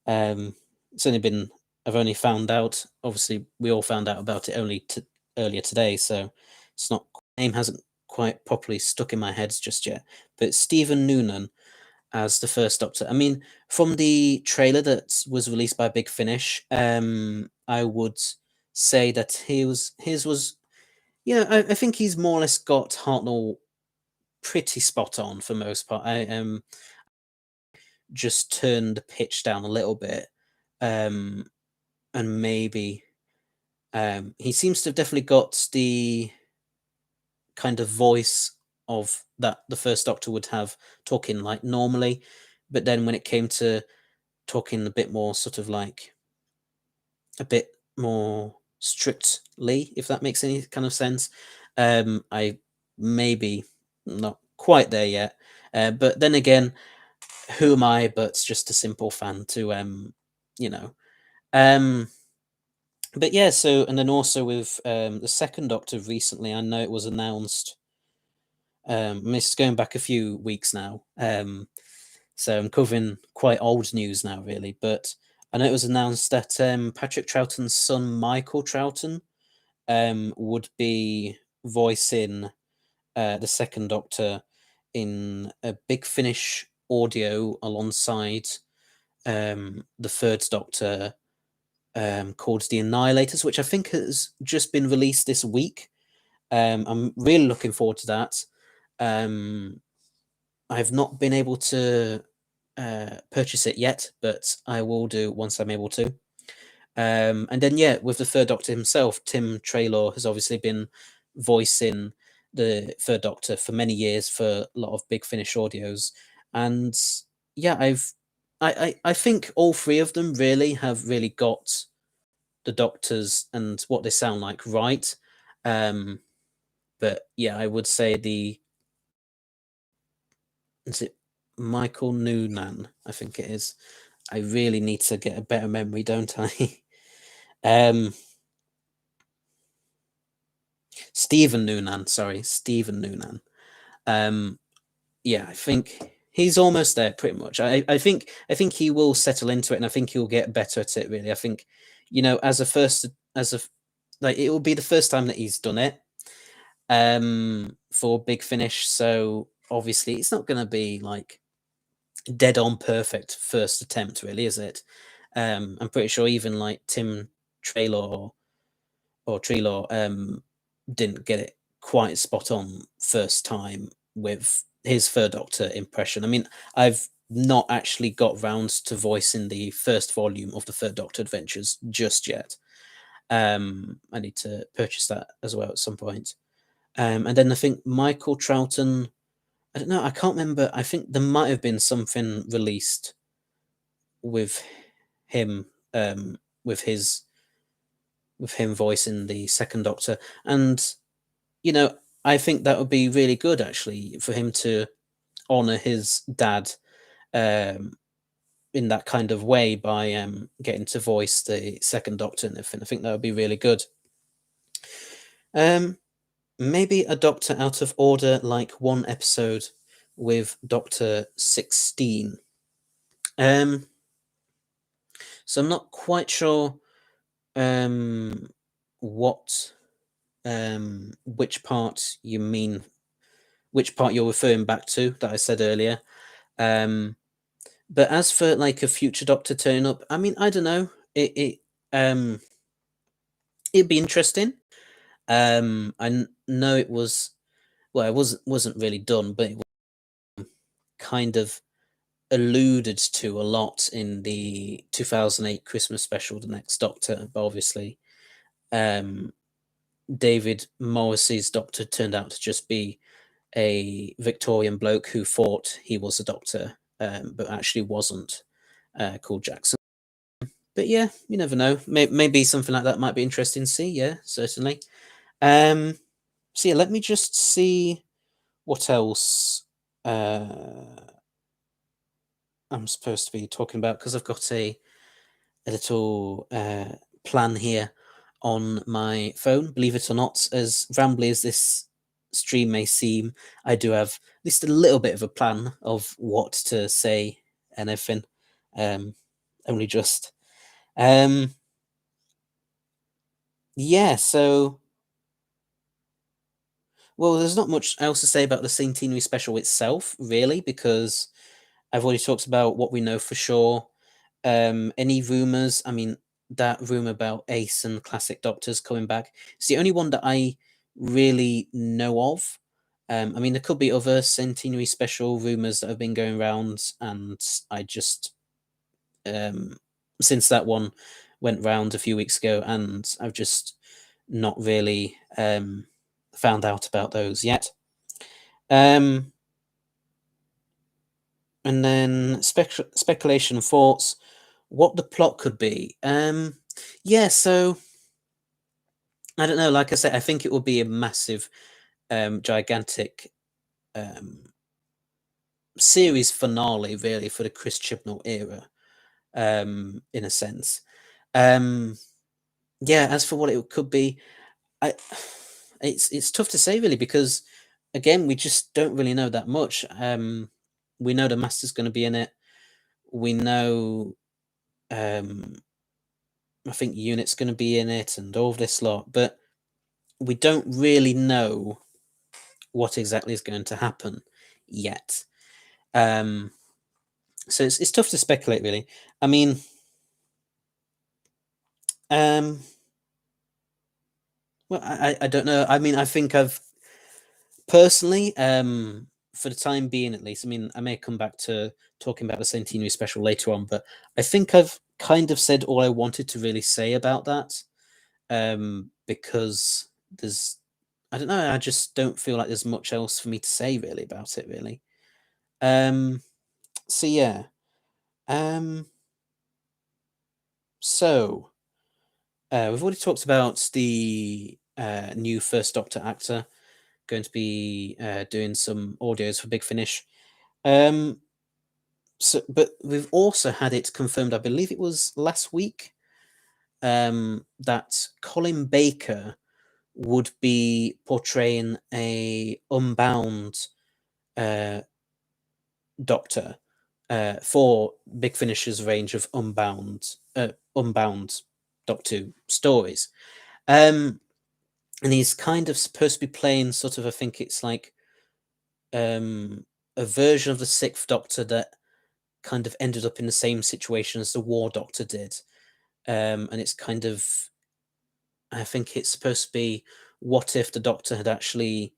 It's only been I've only found out. Obviously, we all found out about it only earlier today, so it's not name hasn't quite properly stuck in my head just yet. But Stephen Noonan as the first Doctor. I mean, from the trailer that was released by Big Finish, I would say that his was Yeah, I think he's more or less got Hartnell pretty spot on for most part. I just turned the pitch down a little bit, um, and maybe he seems to have definitely got the kind of voice of that the First Doctor would have talking like normally, but then when it came to talking a bit more sort of like a bit more strictly, if that makes any kind of sense, I maybe not quite there yet. But then again, who am I but just a simple fan to you know. Um but yeah, so and then also with the second Doctor recently, I know it was announced. This is going back a few weeks now. So I'm covering quite old news now, really. But I know it was announced that Patrick Troughton's son, Michael Troughton, would be voicing the second Doctor in a Big Finish audio alongside the third Doctor, called The Annihilators, which I think has just been released this week. I'm really looking forward to that. I've not been able to purchase it yet, but I will do once I'm able to. And then, yeah, with the third Doctor himself, Tim Traylor has obviously been voicing the third Doctor for many years for a lot of Big Finish audios, and yeah, I think all three of them really have really got the Doctors and what they sound like right. Um, but yeah, I would say the is it Michael Noonan? I think it is. I really need to get a better memory, don't I? um, Stephen Noonan, sorry, Stephen Noonan. Um, yeah, I think he's almost there, pretty much. I think he will settle into it, and I think he'll get better at it. Really, I think, as a first, as a like, it will be the first time that he's done it, for Big Finish. So obviously, it's not going to be like dead on perfect first attempt, really, is it? I'm pretty sure even like Tim Traylor or Treelor didn't get it quite spot on first time with his third Doctor impression. I mean, I've not actually got round to voicing the first volume of the Third Doctor Adventures just yet. I need to purchase that as well at some point. And then I think Michael Troughton, I don't know, I can't remember. I think there might have been something released with him, with his with him voicing the second Doctor, and you know, I think that would be really good actually for him to honor his dad, um, in that kind of way by getting to voice the second Doctor and everything. I think that would be really good. Um, Maybe a Doctor out of order, like one episode with Doctor 16. Um, so I'm not quite sure what which part you mean, which part you're referring back to that I said earlier. Um, but as for like a future Doctor turning up, I mean, I don't know. Um it'd be interesting. Know it was, well, it wasn't really done, but it was kind of alluded to a lot in the 2008 Christmas special, The Next Doctor. But obviously, um, David Morrissey's Doctor turned out to just be a Victorian bloke who thought he was a doctor, but actually wasn't, called Jackson. But yeah, you never know. Maybe something like that might be interesting to see. Yeah, certainly. Um, so yeah, let me just see what else I'm supposed to be talking about, because I've got a little plan here on my phone. Believe it or not, as rambly as this stream may seem, I do have at least a little bit of a plan of what to say and everything. Only just. Um, yeah, so, well, there's not much else to say about the Centenary Special itself, really, because I've already talked about what we know for sure. Any rumors? I mean, that rumor about Ace and Classic Doctors coming back. It's the only one that I really know of. I mean, there could be other Centenary Special rumors that have been going around, and I just since that one went round a few weeks ago, and I've just not really found out about those yet. And then speculation and thoughts, what the plot could be. Yeah, so I don't know. Like I said, I think it will be a massive, gigantic series finale, really, for the Chris Chibnall era, in a sense. Yeah, as for what it could be, I it's tough to say really because again we just don't really know that much. We know the Master's going to be in it. We know I think Unit's going to be in it and all of this lot, but we don't really know what exactly is going to happen yet. So it's tough to speculate really. I mean, well, I don't know. I mean, I think I've personally, for the time being at least, I mean, I may come back to talking about the Centenary Special later on, but I think I've kind of said all I wanted to really say about that, because there's, I don't know, I just don't feel like there's much else for me to say really about it, really. So yeah, um, so we've already talked about the new First Doctor actor going to be doing some audios for Big Finish. So, but we've also had it confirmed. I believe it was last week that Colin Baker would be portraying a Unbound Doctor for Big Finish's range of Unbound Doctor stories. And he's kind of supposed to be playing sort of, I think it's like a version of the Sixth Doctor that kind of ended up in the same situation as the War Doctor did. And it's kind of, I think it's supposed to be, what if the Doctor had actually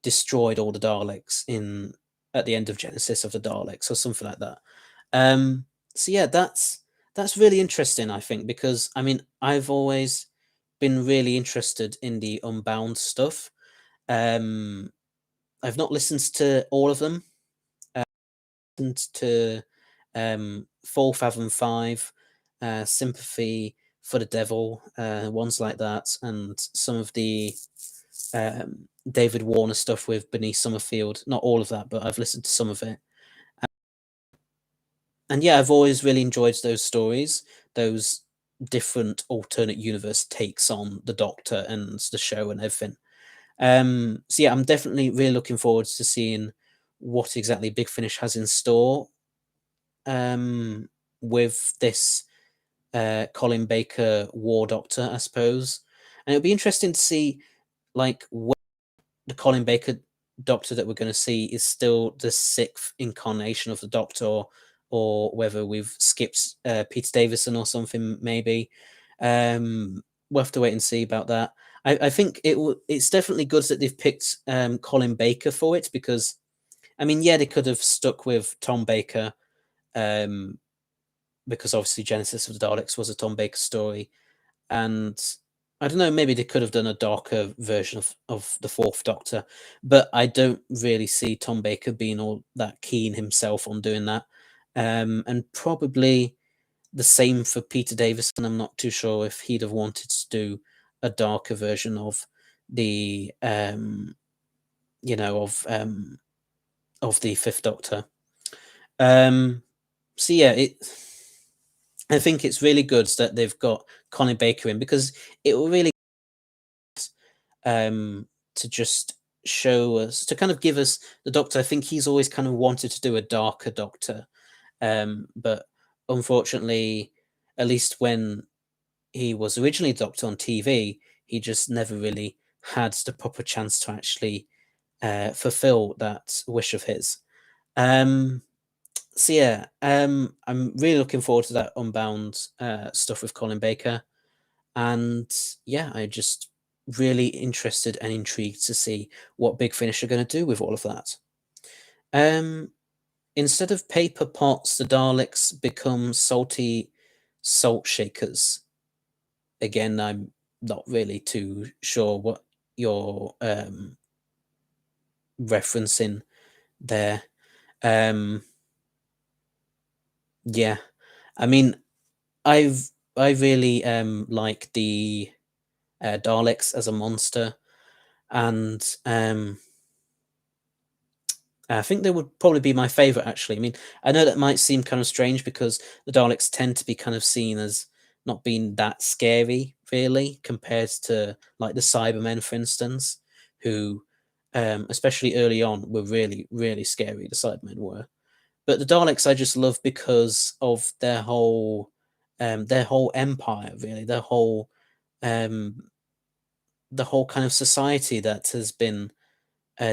destroyed all the Daleks in at the end of Genesis of the Daleks or something like that. So yeah, that's really interesting, I think, because I mean I've always been really interested in the Unbound stuff. I've not listened to all of them. Listened to Full Fathom 5, Sympathy for the Devil, ones like that, and some of the David Warner stuff with Beneath Summerfield. Not all of that, but I've listened to some of it. And yeah, I've always really enjoyed those stories, those different alternate universe takes on the Doctor and the show and everything. So yeah, I'm definitely really looking forward to seeing what exactly Big Finish has in store with this Colin Baker War Doctor, I suppose. And it'll be interesting to see like the Colin Baker Doctor that we're going to see is still the sixth incarnation of the Doctor, or whether we've skipped Peter Davison or something, maybe. We'll have to wait and see about that. I think it's definitely good that they've picked Colin Baker for it, because, I mean, yeah, they could have stuck with Tom Baker, because obviously Genesis of the Daleks was a Tom Baker story, and I don't know, maybe they could have done a darker version of the Fourth Doctor, but I don't really see Tom Baker being all that keen himself on doing that. And probably the same for Peter Davison. I'm not too sure if he'd have wanted to do a darker version of the of the Fifth Doctor. So yeah, I think it's really good that they've got Colin Baker in, because it will really to just show us, to kind of give us the Doctor. I think he's always kind of wanted to do a darker Doctor, but unfortunately, at least when he was originally Doctor on TV, he just never really had the proper chance to actually fulfill that wish of his. So yeah, I'm really looking forward to that Unbound stuff with Colin Baker, and yeah, I just really interested and intrigued to see what Big Finish are going to do with all of that. Instead of paper pots, the Daleks become salty salt shakers. Again, I'm not really too sure what you're referencing there. Yeah, I mean, I really like the Daleks as a monster, and I think they would probably be my favorite, actually. I mean, I know that might seem kind of strange because the Daleks tend to be kind of seen as not being that scary, really, compared to like the Cybermen, for instance, who, especially early on, were really, really scary. The Cybermen were, but the Daleks I just love because of their whole empire, really, um, the whole kind of society that has been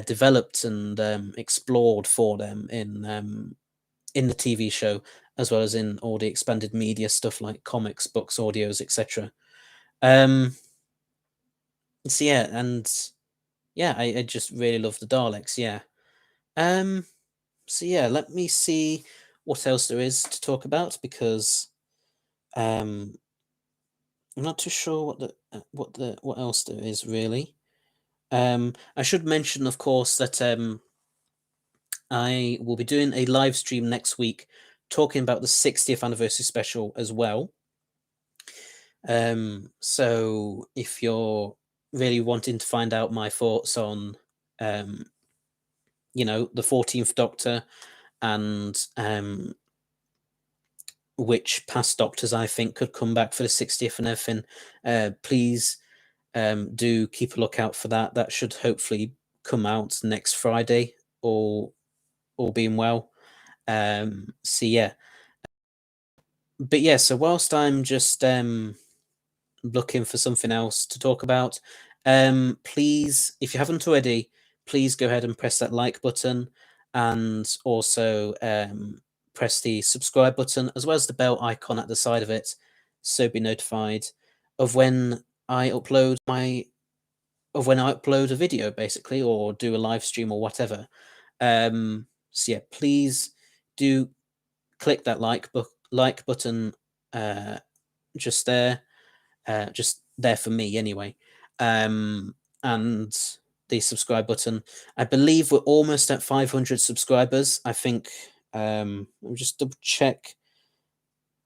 developed and explored for them in the TV show, as well as in all the expanded media stuff like comics, books, audios, etc. Um, so yeah, and yeah, I just really love the Daleks. Yeah. Um, so yeah, let me see what else there is to talk about because um, I'm not too sure what else there is really. I should mention, of course, that I will be doing a live stream next week talking about the 60th anniversary special as well. So if you're really wanting to find out my thoughts on, the 14th Doctor and which past Doctors I think could come back for the 60th and everything, please do keep a lookout for that. That should hopefully come out next Friday, all being well. So yeah, but yeah, so whilst I'm just looking for something else to talk about, please, if you haven't already, please go ahead and press that like button and also press the subscribe button as well as the bell icon at the side of it, so be notified of when I upload a video, basically, or do a live stream or whatever. So yeah, please do click that like button just there, for me anyway. And the subscribe button. I believe we're almost at 500 subscribers. I think. Let me just double check.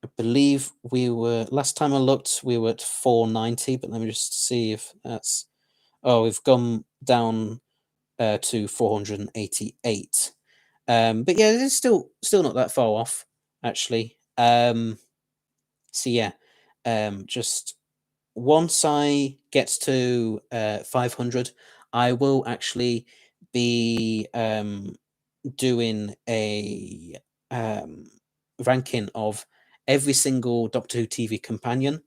I believe we were last time I looked, we were at 490. But let me just see if that's. Oh, we've gone down to 488. But yeah, it's still not that far off, actually. So yeah, just once I get to 500, I will actually be doing a ranking of every single Doctor Who TV companion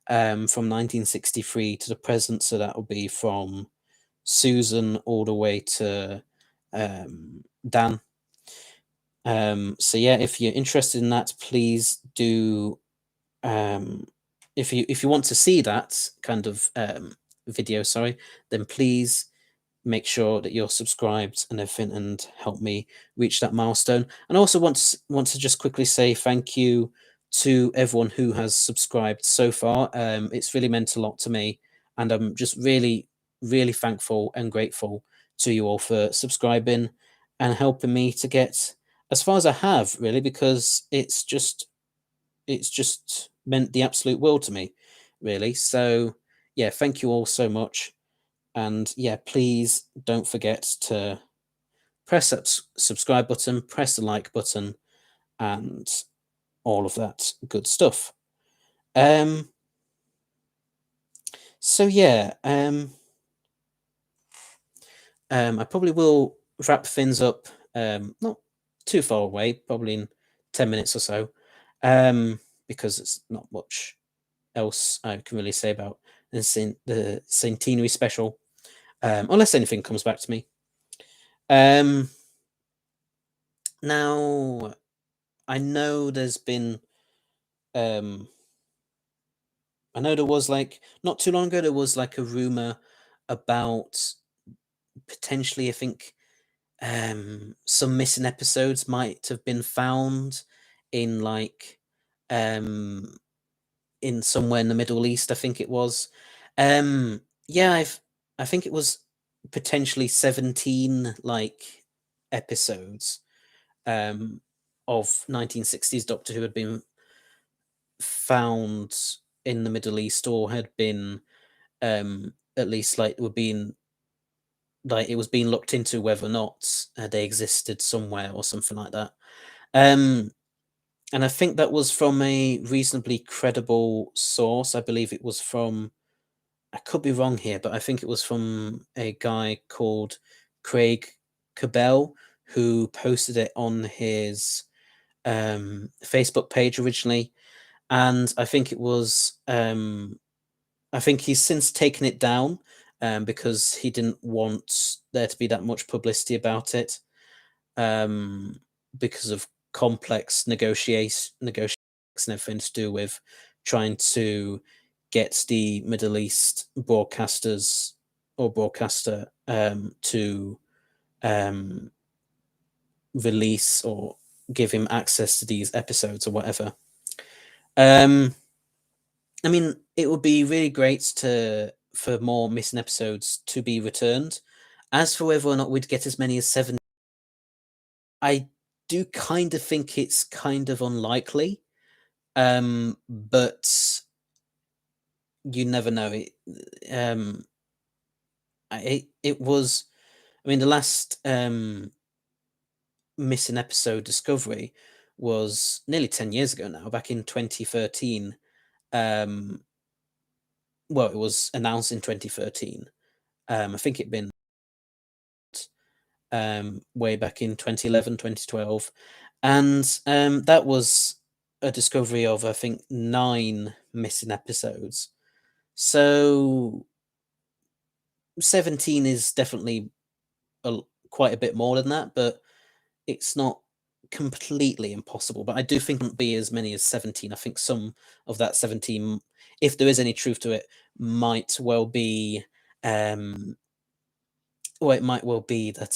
from 1963 to the present. So that will be from Susan all the way to Dan. So yeah, if you're interested in that, please do. If you want to see that kind of video, sorry, then please make sure that you're subscribed and everything, and help me reach that milestone. And I also want to just quickly say thank you to everyone who has subscribed so far. It's really meant a lot to me, and I'm just really, really thankful and grateful to you all for subscribing and helping me to get as far as I have, really, because it's just meant the absolute world to me, really. So yeah, thank you all so much. And yeah, please don't forget to press that subscribe button, press the like button, and all of that good stuff. So yeah, I probably will wrap things up, not too far away, probably in 10 minutes or so, because it's not much else I can really say about the Centenary Special, unless anything comes back to me. Now, I know there's been I know there was like not too long ago there was like a rumor about potentially, I think, some missing episodes might have been found in like um in somewhere in the Middle East, I think it was. Yeah, I think it was potentially 17 like episodes um of 1960s Doctor Who had been found in the Middle East, or had been at least like were being like it was being looked into whether or not they existed somewhere or something like that. Um and I think that was from a reasonably credible source. I believe it was from, I could be wrong here, but I think it was from a guy called Craig Cabell, who posted it on his Facebook page originally. And I think it was, I think he's since taken it down because he didn't want there to be that much publicity about it, um, because of complex negotiations and everything to do with trying to get the Middle East broadcasters or broadcaster to um, release or give him access to these episodes or whatever. Um, I mean, it would be really great to for more missing episodes to be returned. As for whether or not we'd get as many as 7, I do kind of think it's kind of unlikely. But you never know. Um, it was. I mean, the last missing episode discovery was nearly 10 years ago now. Back in 2013. Um, well, it was announced in 2013. I think it'd been way back in 2011, 2012, and that was a discovery of, I think, 9 missing episodes. So 17 is definitely quite a bit more than that, but it's not completely impossible. But I do think it won't be as many as 17. I think some of that 17, if there is any truth to it, might well be, or it might well be that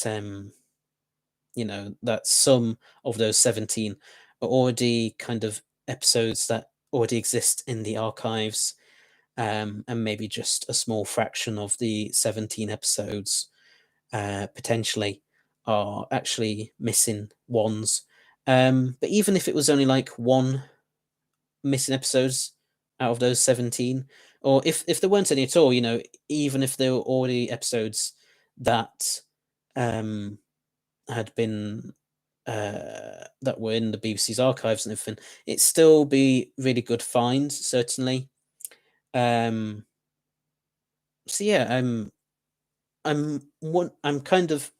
that some of those 17 are already kind of episodes that already exist in the archives, and maybe just a small fraction of the 17 episodes potentially are actually missing ones. But even if it was only like one missing episodes out of those 17, or if there weren't any at all, even if there were already episodes that um, had been that were in the BBC's archives and everything, it'd still be really good find, certainly. Um, so yeah, I'm kind of,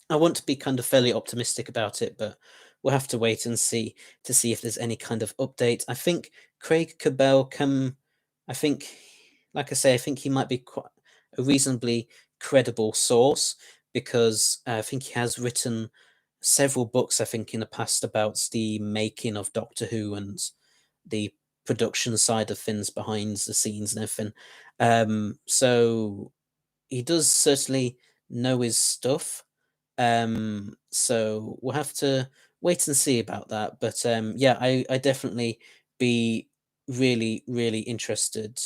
I want to be kind of fairly optimistic about it, but we'll have to wait and see to see if there's any kind of update. I think Craig Cabell can, I think, like I say, I think he might be quite a reasonably credible source, because I think he has written several books, I think, in the past about the making of Doctor Who and the production side of things behind the scenes and everything. So he does certainly know his stuff. So we'll have to wait and see about that. But yeah, I definitely be really, really interested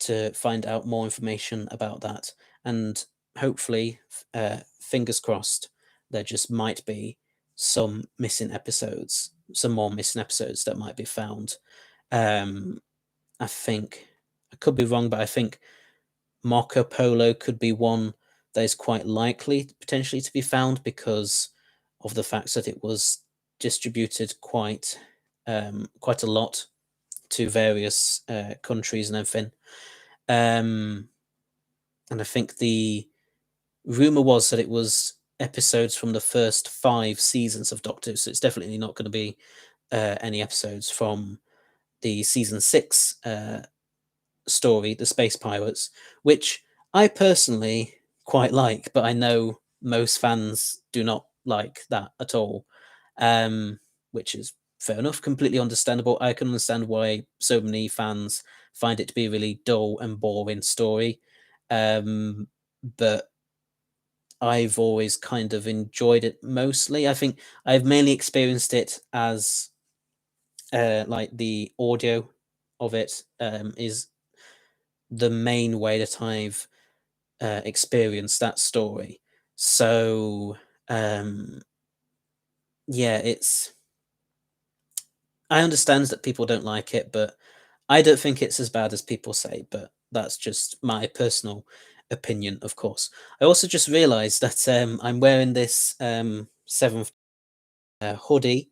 to find out more information about that. And hopefully, fingers crossed, there just might be some missing episodes, some more missing episodes that might be found. Um, I think I could be wrong, but I think Marco Polo could be one that is quite likely potentially to be found, because of the fact that it was distributed quite a lot to various countries and everything. Um, and I think the rumor was that it was episodes from the first 5 seasons of Doctor Who, so it's definitely not going to be any episodes from the season 6 story, The Space Pirates, which I personally quite like, but I know most fans do not like that at all, which is fair enough, completely understandable. I can understand why so many fans find it to be a really dull and boring story. But I've always kind of enjoyed it mostly. I think I've mainly experienced it as like the audio of it is the main way that I've experienced that story. So yeah, I understand that people don't like it, but I don't think it's as bad as people say. But that's just my personal opinion, of course. I also just realised that I'm wearing this seventh hoodie,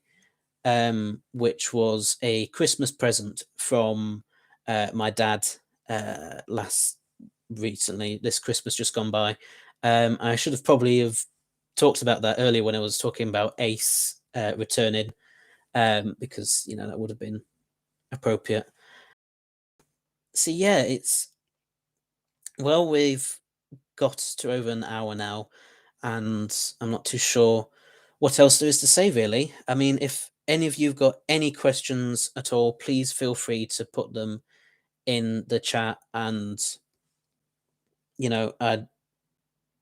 which was a Christmas present from my dad last recently. This Christmas just gone by. I should have probably have talked about that earlier when I was talking about Ace returning, because that would have been appropriate. So yeah, we've got to over an hour now, and I'm not too sure what else there is to say, really. I mean, if any of you've got any questions at all, please feel free to put them in the chat, and I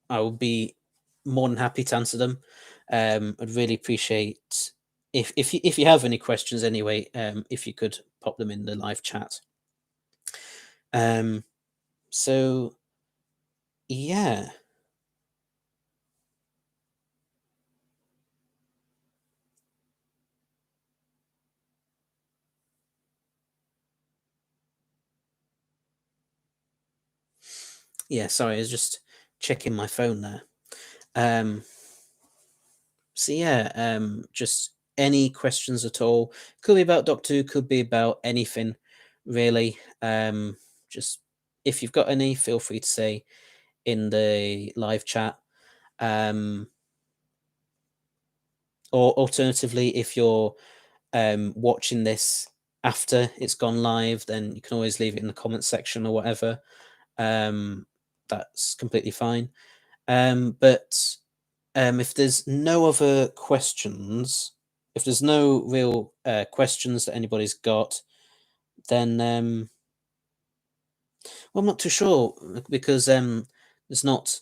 will be more than happy to answer them. I'd really appreciate if you have any questions anyway, if you could pop them in the live chat. So yeah. Yeah, sorry, I was just checking my phone there. So yeah, just any questions at all. Could be about Doctor Who, could be about anything, really. Just if you've got any, feel free to say in the live chat. Or alternatively, if you're watching this after it's gone live, then you can always leave it in the comment section or whatever. That's completely fine. But if there's no other questions, if there's no real questions that anybody's got, then well, I'm not too sure, because there's not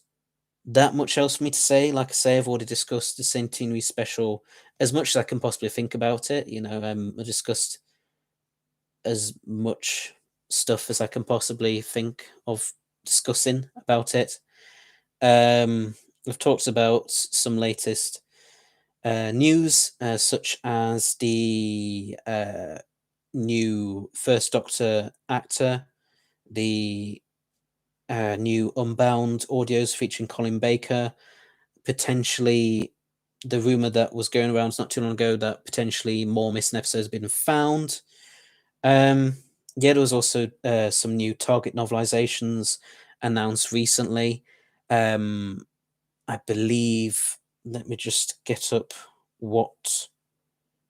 that much else for me to say. Like I say, I've already discussed the Centenary Special as much as I can possibly think about it. I discussed as much stuff as I can possibly think of discussing about it. We've talked about some latest news, such as the new First Doctor actor, the new Unbound audios featuring Colin Baker, potentially the rumor that was going around not too long ago that potentially more missing episodes have been found. Yeah, there was also some new Target novelizations announced recently. I believe, let me just get up what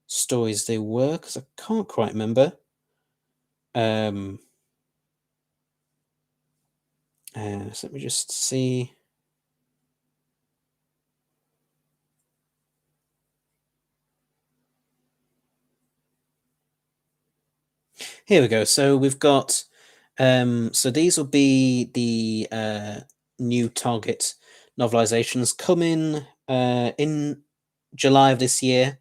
stories they were, because I can't quite remember. So let me just see. Here we go. So we've got, so these will be the new Target novelizations coming in July of this year.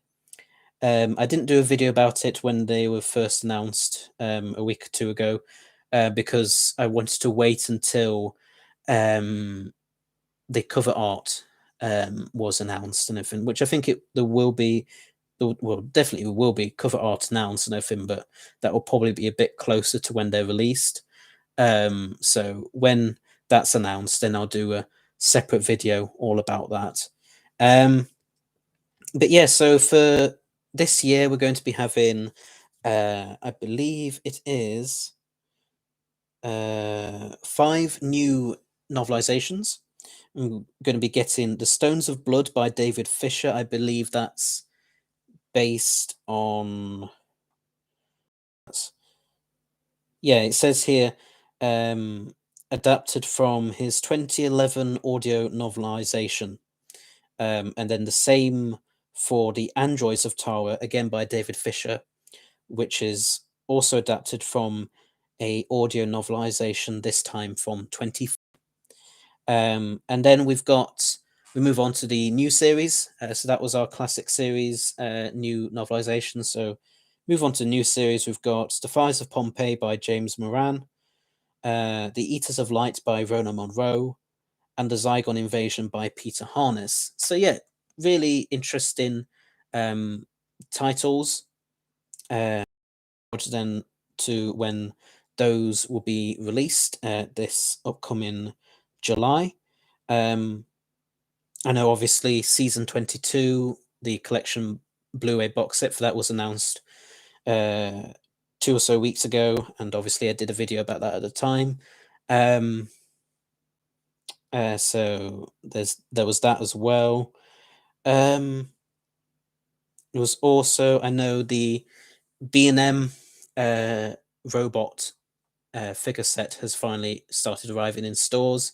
I didn't do a video about it when they were first announced a week or two ago, because I wanted to wait until the cover art was announced and everything, which I think there will be. Well, definitely will be cover art announced and everything, but that will probably be a bit closer to when they're released. So when that's announced, then I'll do a separate video all about that. But yeah, so for this year, we're going to be having, I believe it is 5 new novelizations. I'm going to be getting The Stones of Blood by David Fisher. I believe that's based on. Yeah, it says here, adapted from his 2011 audio novelization. And then the same for the Androids of Tara, again by David Fisher, which is also adapted from a audio novelization, this time from 20. And then we move on to the new series. So that was our classic series, new novelization. So move on to new series. We've got The Fires of Pompeii by James Moran, The Eaters of Light by Rona Monroe, and The Zygon Invasion by Peter Harness. So yeah, really interesting titles. Then to when those will be released this upcoming July. I know obviously season 22, the collection Blu-ray box set for that was announced 2 or so weeks ago, and obviously I did a video about that at the time. So there was that as well. There was also, I know, the B&M robot figure set has finally started arriving in stores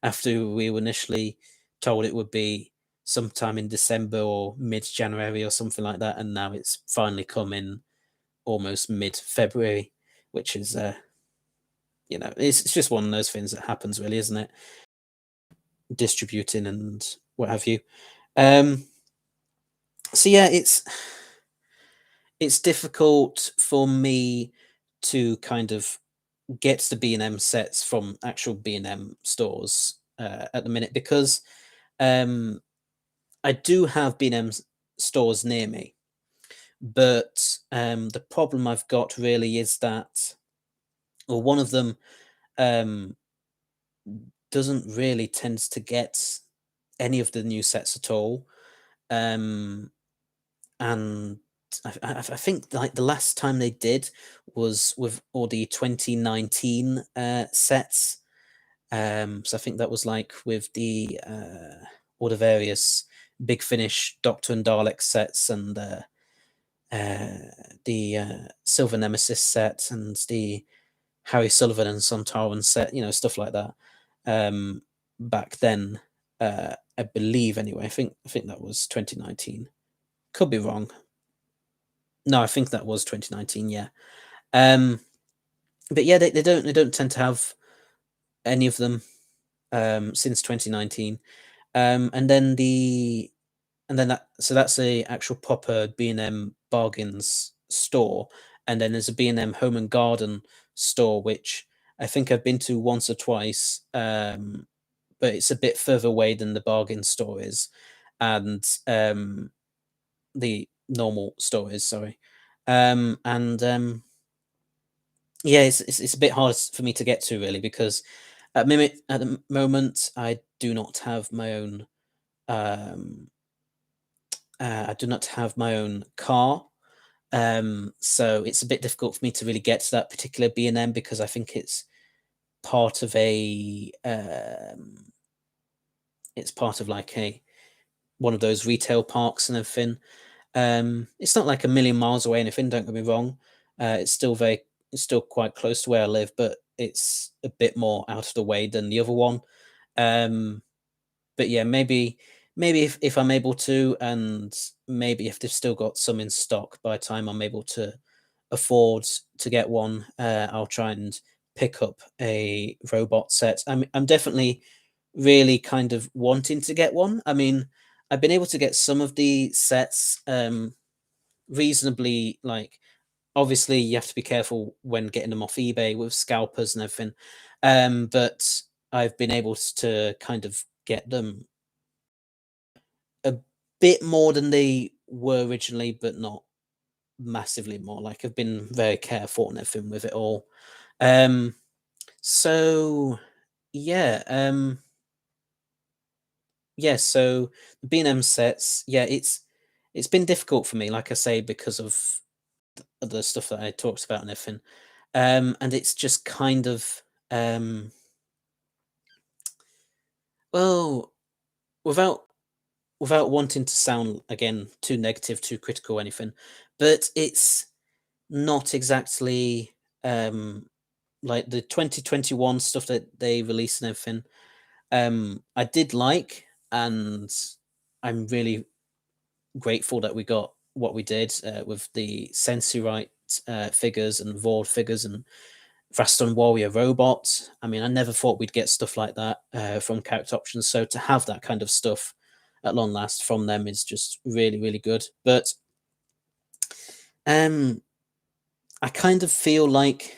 after we were initially told it would be sometime in December or mid-January or something like that, and now it's finally come in almost mid-February, which is it's just one of those things that happens, really, isn't it? Distributing and what have you. So yeah, it's difficult for me to kind of get the B&M sets from actual B&M stores at the minute, because I do have B&M stores near me, but the problem I've got really is that, or one of them doesn't really tend to get any of the new sets at all. And I think like the last time they did was with all the 2019 sets. So I think that was like with the all the various Big Finish Doctor and Dalek sets, and the Silver Nemesis set, and the Harry Sullivan and Sontaran set, stuff like that. Back then, I believe anyway. I think that was 2019. Could be wrong. No, I think that was 2019. Yeah. But yeah, they don't tend to have any of them since 2019. And then that's a actual proper B&M bargains store, and then there's a B&M home and garden store, which I think I've been to once or twice, but it's a bit further away than the bargain store is, and the normal store is, sorry. And yeah, it's a bit hard for me to get to, really, because at the moment I do not have my own I do not have my own car. So it's a bit difficult for me to really get to that particular B&M, because I think part of it's part of like one of those retail parks and everything. It's not like a million miles away, anything, don't get me wrong. It's still quite close to where I live, but it's a bit more out of the way than the other one. But yeah, maybe if I'm able to, and maybe if they've still got some in stock by the time I'm able to afford to get one, I'll try and pick up a robot set. I'm definitely really kind of wanting to get one. I mean, I've been able to get some of the sets reasonably, like, obviously you have to be careful when getting them off eBay with scalpers and everything. But I've been able to kind of get them a bit more than they were originally, but not massively more. Like, I've been very careful and everything with it all. So yeah, yeah. So the B&M sets, yeah, it's been difficult for me, like I say, because of the stuff that I talked about and everything. And it's just kind of well, without wanting to sound again too negative, too critical, or anything, but it's not exactly like the 2021 stuff that they released and everything. I did like, and I'm really grateful that we got what we did with the Sensurite figures and Vord figures and Raston Warrior Robot. I mean, I never thought we'd get stuff like that from Character Options. So to have that kind of stuff at long last from them is just really, really good. But I kind of feel like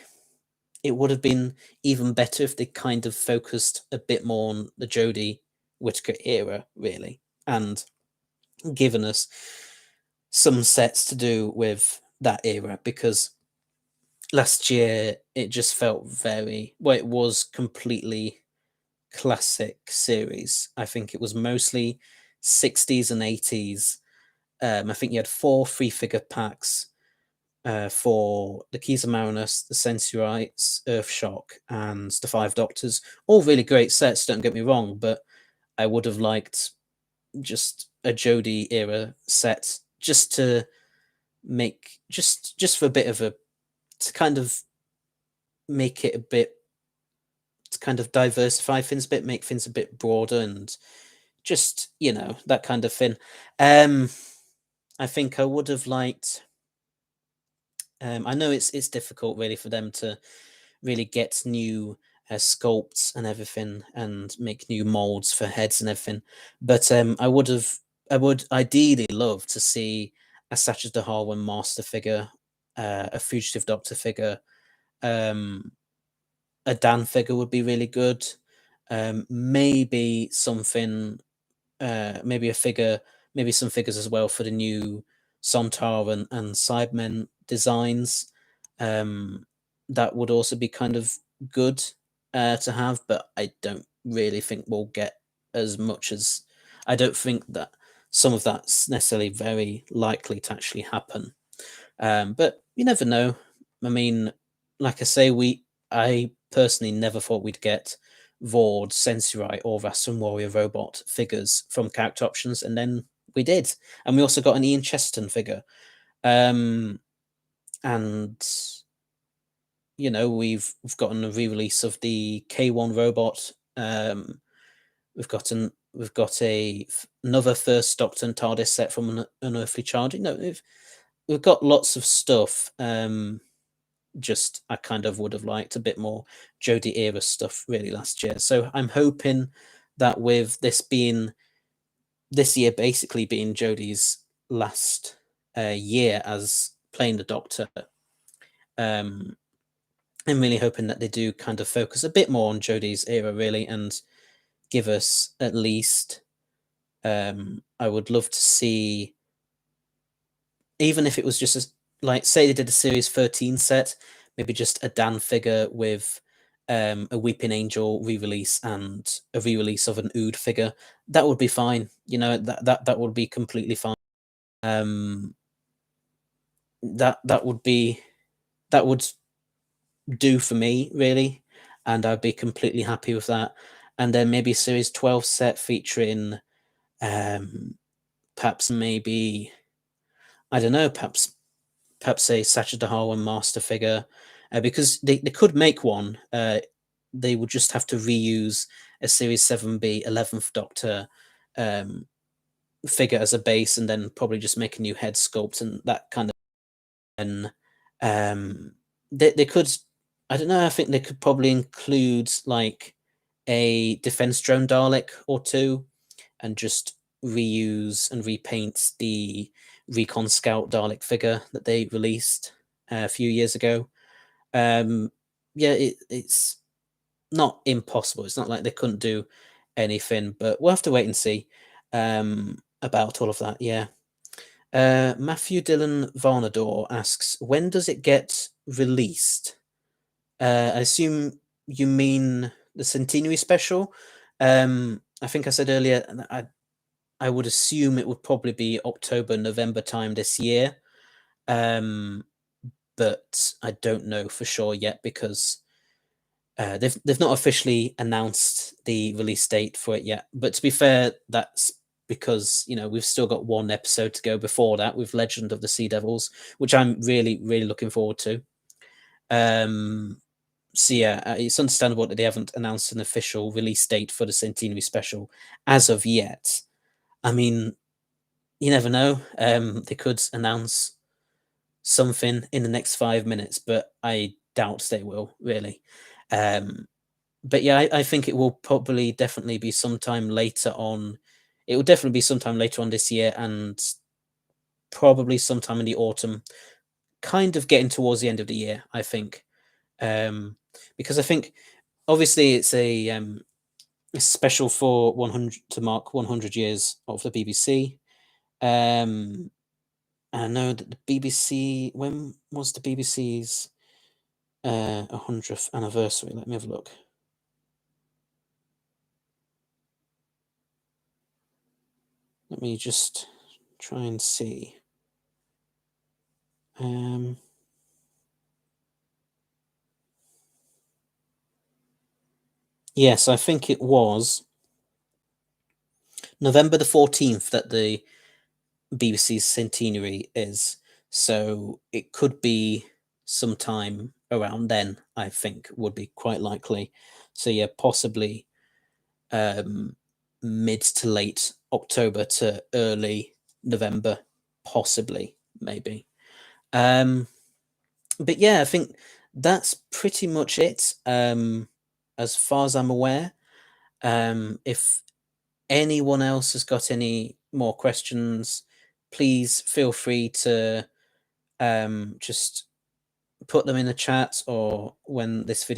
it would have been even better if they kind of focused a bit more on the Jodie Whittaker era, really, and given us some sets to do with that era, because last year it just felt very well, it was completely classic series. I think it was mostly 60s and 80s. I think you had 4 3-figure packs for the Keys of Marinus, the Sensorites, Earthshock, and the Five Doctors. All really great sets, don't get me wrong, but I would have liked just a Jodie era set just to make just for a bit of a to kind of make it a bit to kind of diversify things a bit, make things a bit broader, and just that kind of thing. I think I would have liked. I know it's difficult really for them to really get new sculpts and everything and make new molds for heads and everything, but I would ideally love to see a Sacha de Harwin master figure, a Fugitive Doctor figure, a Dan figure would be really good. Maybe something, maybe a figure, maybe some figures as well for the new Sontar and Cybermen designs. That would also be kind of good to have, but I don't really think we'll get as much as. I don't think that some of that's necessarily very likely to actually happen. But you never know. I mean, like I say, I personally never thought we'd get Vord, Sensurite, or Raston Warrior Robot figures from Character Options, and then we did. And we also got an Ian Chesterton figure. And we've gotten a re-release of the K1 robot. We've got another First Doctor and TARDIS set from an Unearthly Child. We've got lots of stuff. Just I kind of would have liked a bit more Jodie era stuff really last year. So I'm hoping that with this year basically being Jodie's last year as playing the Doctor, I'm really hoping that they do kind of focus a bit more on Jodie's era really and give us at least. I would love to see, even if it was just like say they did a Series 13 set, maybe just a Dan figure with a Weeping Angel re-release and a re-release of an Ood figure. That would be fine. That would be completely fine. That would do for me really, and I'd be completely happy with that. And then maybe a Series 12 set featuring perhaps maybe I don't know, perhaps a Sacha de Harwin master figure, because they could make one. They would just have to reuse a Series 7B 11th Doctor figure as a base, and then probably just make a new head sculpt and that kind of. And they could, I don't know. I think they could probably include like a defense drone Dalek or two, and just reuse and repaint the Recon Scout Dalek figure that they released a few years ago. Yeah, it's not impossible. It's not like they couldn't do anything, but we'll have to wait and see about all of that. Yeah. Matthew Dillon Varnador asks, when does it get released? I assume you mean the Centenary Special. I think I said earlier, I would assume it would probably be October, November time this year. But I don't know for sure yet because they've not officially announced the release date for it yet. But to be fair, that's because we've still got one episode to go before that with Legend of the Sea Devils, which I'm really, really looking forward to. So yeah, it's understandable that they haven't announced an official release date for the Centenary Special as of yet. I mean, you never know. They could announce something in the next 5 minutes, but I doubt they will really. But yeah, I think it will probably definitely be sometime later on. It will definitely be sometime later on this year, and probably sometime in the autumn, kind of getting towards the end of the year, I think. Because I think obviously it's a special for 100 to mark 100 years of the BBC. I know that the BBC, when was the BBC's 100th anniversary? Let me have a look. Let me just try and see. Yes, I think it was November the 14th that the BBC's centenary is. So it could be sometime around then, I think, would be quite likely. So yeah, possibly mid to late October to early November, possibly, maybe. But yeah, I think that's pretty much it. As far as I'm aware. If anyone else has got any more questions, please feel free to just put them in the chat, or when this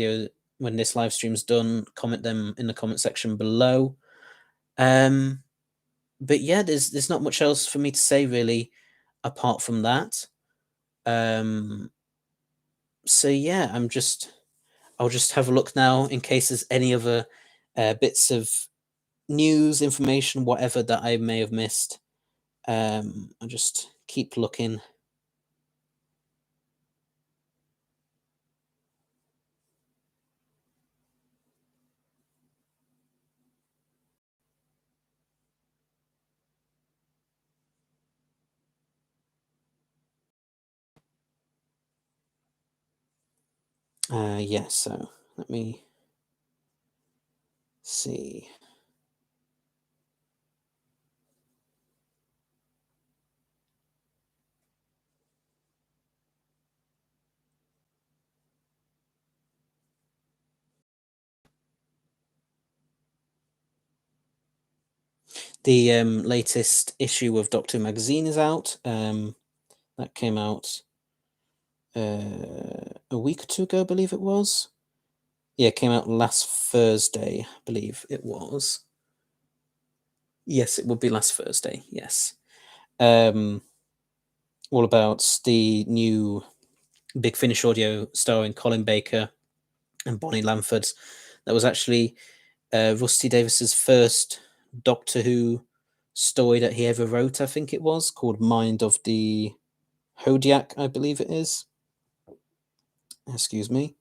live stream's done, comment them in the comment section below. But yeah, there's not much else for me to say really, apart from that. So yeah, I'll just have a look now in case there's any other bits of news, information, whatever that I may have missed. I'll just keep looking. Yeah, so let me see. The latest issue of Doctor Magazine is out. That came out a week or two ago, I believe it was. Yeah, it came out last Thursday, I believe it was. Yes, it would be last Thursday. Yes. All about the new Big Finish audio starring Colin Baker and Bonnie Lamford. That was actually Rusty Davis's first Doctor Who story that he ever wrote, I think it was, called Mind of the Hodiak, I believe it is. Excuse me.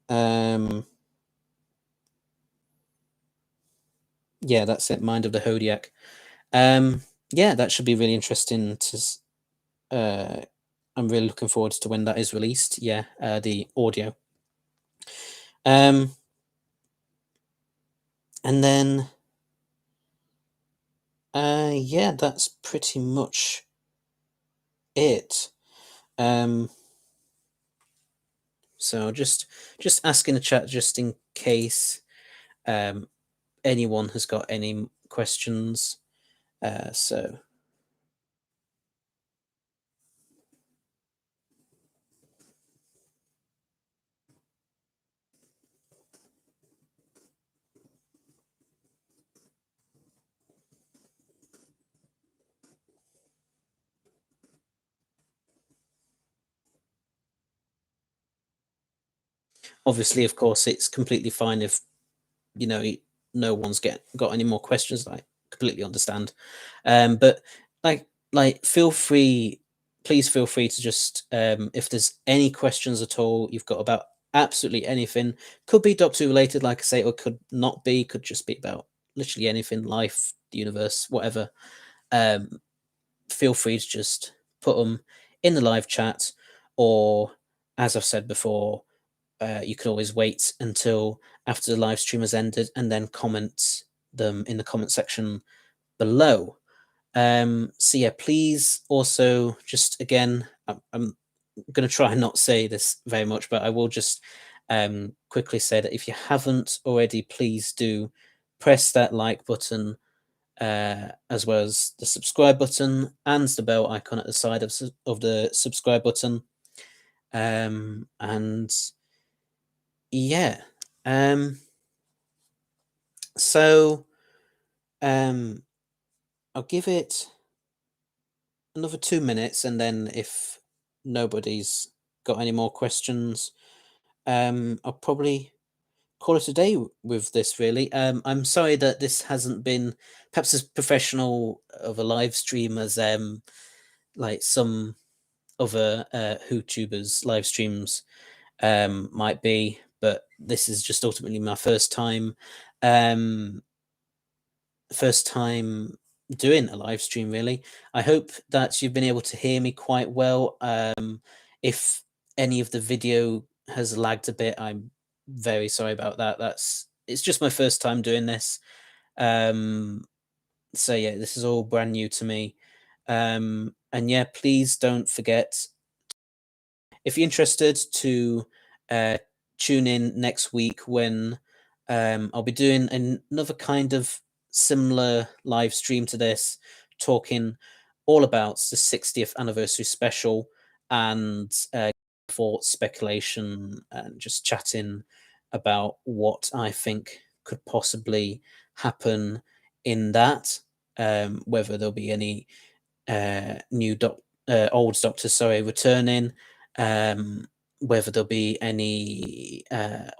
Yeah, that's it, Mind of the Hodiak. Yeah, that should be really interesting to I'm really looking forward to when that is released. Yeah, the audio. And then yeah, that's pretty much it. So just ask in the chat just in case anyone has got any questions. So obviously, of course, it's completely fine if no one's got any more questions. I completely understand. But feel free, please feel free to just if there's any questions at all you've got about absolutely anything, could be Doctor Who related, like I say, or could not be, could just be about literally anything, life, the universe, whatever. Feel free to just put them in the live chat, or as I've said before, you can always wait until after the live stream has ended and then comment them in the comment section below. So yeah, please also just again, I'm going to try and not say this very much, but I will just quickly say that if you haven't already, please do press that like button, as well as the subscribe button and the bell icon at the side of the subscribe button. And yeah, so I'll give it another 2 minutes, and then if nobody's got any more questions, I'll probably call it a day with this, really. I'm sorry that this hasn't been perhaps as professional of a live stream as like some other YouTubers live streams might be, but this is just ultimately my um first time doing a live stream, really. I hope that you've been able to hear me quite well. If any of the video has lagged a bit, I'm very sorry about that. It's just my first time doing this. So yeah, this is all brand new to me. And yeah, please don't forget, if you're interested, to uh, tune in next week when I'll be doing another kind of similar live stream to this, talking all about the 60th anniversary special and for speculation and just chatting about what I think could possibly happen in that, whether there'll be any old doctors, sorry, returning, um, whether there'll be any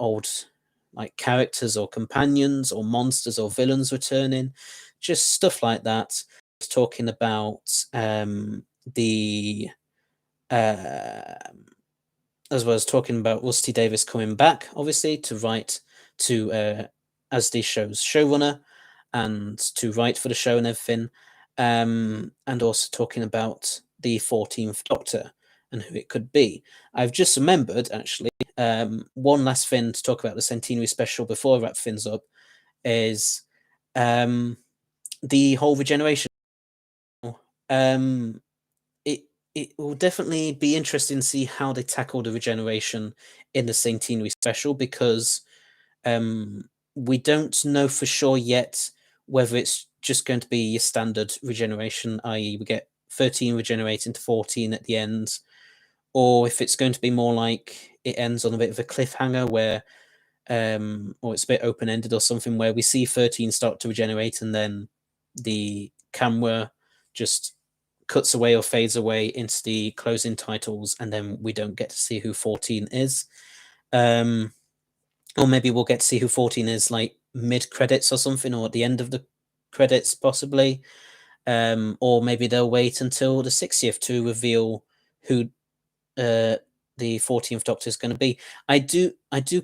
old like characters or companions or monsters or villains returning, just stuff like that. Talking about the as well as talking about Rusty Davis coming back, obviously, to write to as the show's showrunner and to write for the show and everything, and also talking about the 14th Doctor and who it could be. I've just remembered, actually, one last thing to talk about the Centenary Special before I wrap things up is the whole regeneration. Um, it it will definitely be interesting to see how they tackle the regeneration in the Centenary Special, because um, we don't know for sure yet whether it's just going to be your standard regeneration, i.e., we get 13 regenerating to 14 at the end, or if it's going to be more like it ends on a bit of a cliffhanger where, or it's a bit open ended or something, where we see 13 start to regenerate and then the camera just cuts away or fades away into the closing titles, and then we don't get to see who 14 is. Or maybe we'll get to see who 14 is like mid credits or something, or at the end of the credits, possibly. Or maybe they'll wait until the 60th to reveal who uh, the 14th Doctor is going to be. I do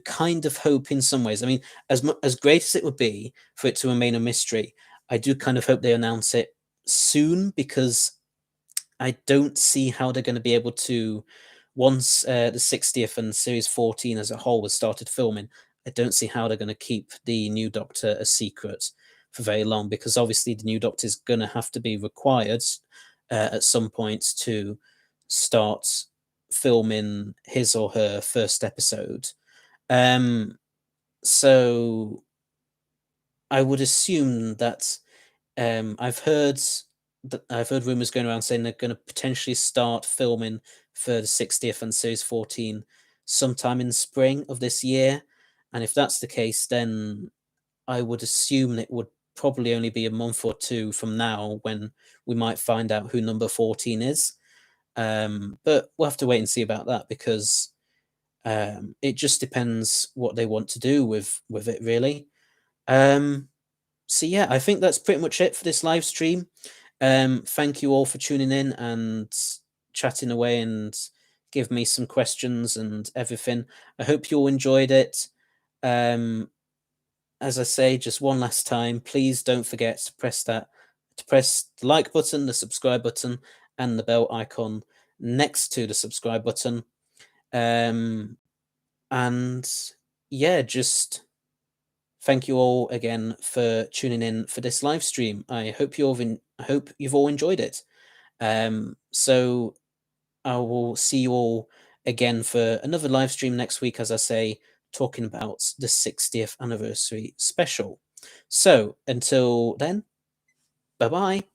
kind of hope in some ways. I mean, as great as it would be for it to remain a mystery, I do kind of hope they announce it soon, because I don't see how they're going to be able to, once the 60th and Series 14 as a whole has started filming, I don't see how they're going to keep the new Doctor a secret for very long, because obviously the new Doctor is going to have to be required at some point to start filming his or her first episode. Um, so I would assume that I've heard rumors going around saying they're going to potentially start filming for the 60th and Series 14 sometime in spring of this year. And if that's the case, then I would assume it would probably only be a month or two from now when we might find out who number 14 is. But we'll have to wait and see about that, because it just depends what they want to do with it, really. Um, so yeah, I think that's pretty much it for this live stream. Thank you all for tuning in and chatting away and give me some questions and everything. I hope you all enjoyed it. Um, as I say, just one last time, please don't forget to press the like button, the subscribe button, and the bell icon next to the subscribe button. And yeah, just thank you all again for tuning in for this live stream. I hope you've all enjoyed it. So I will see you all again for another live stream next week, as I say, talking about the 60th anniversary special. So until then, bye bye.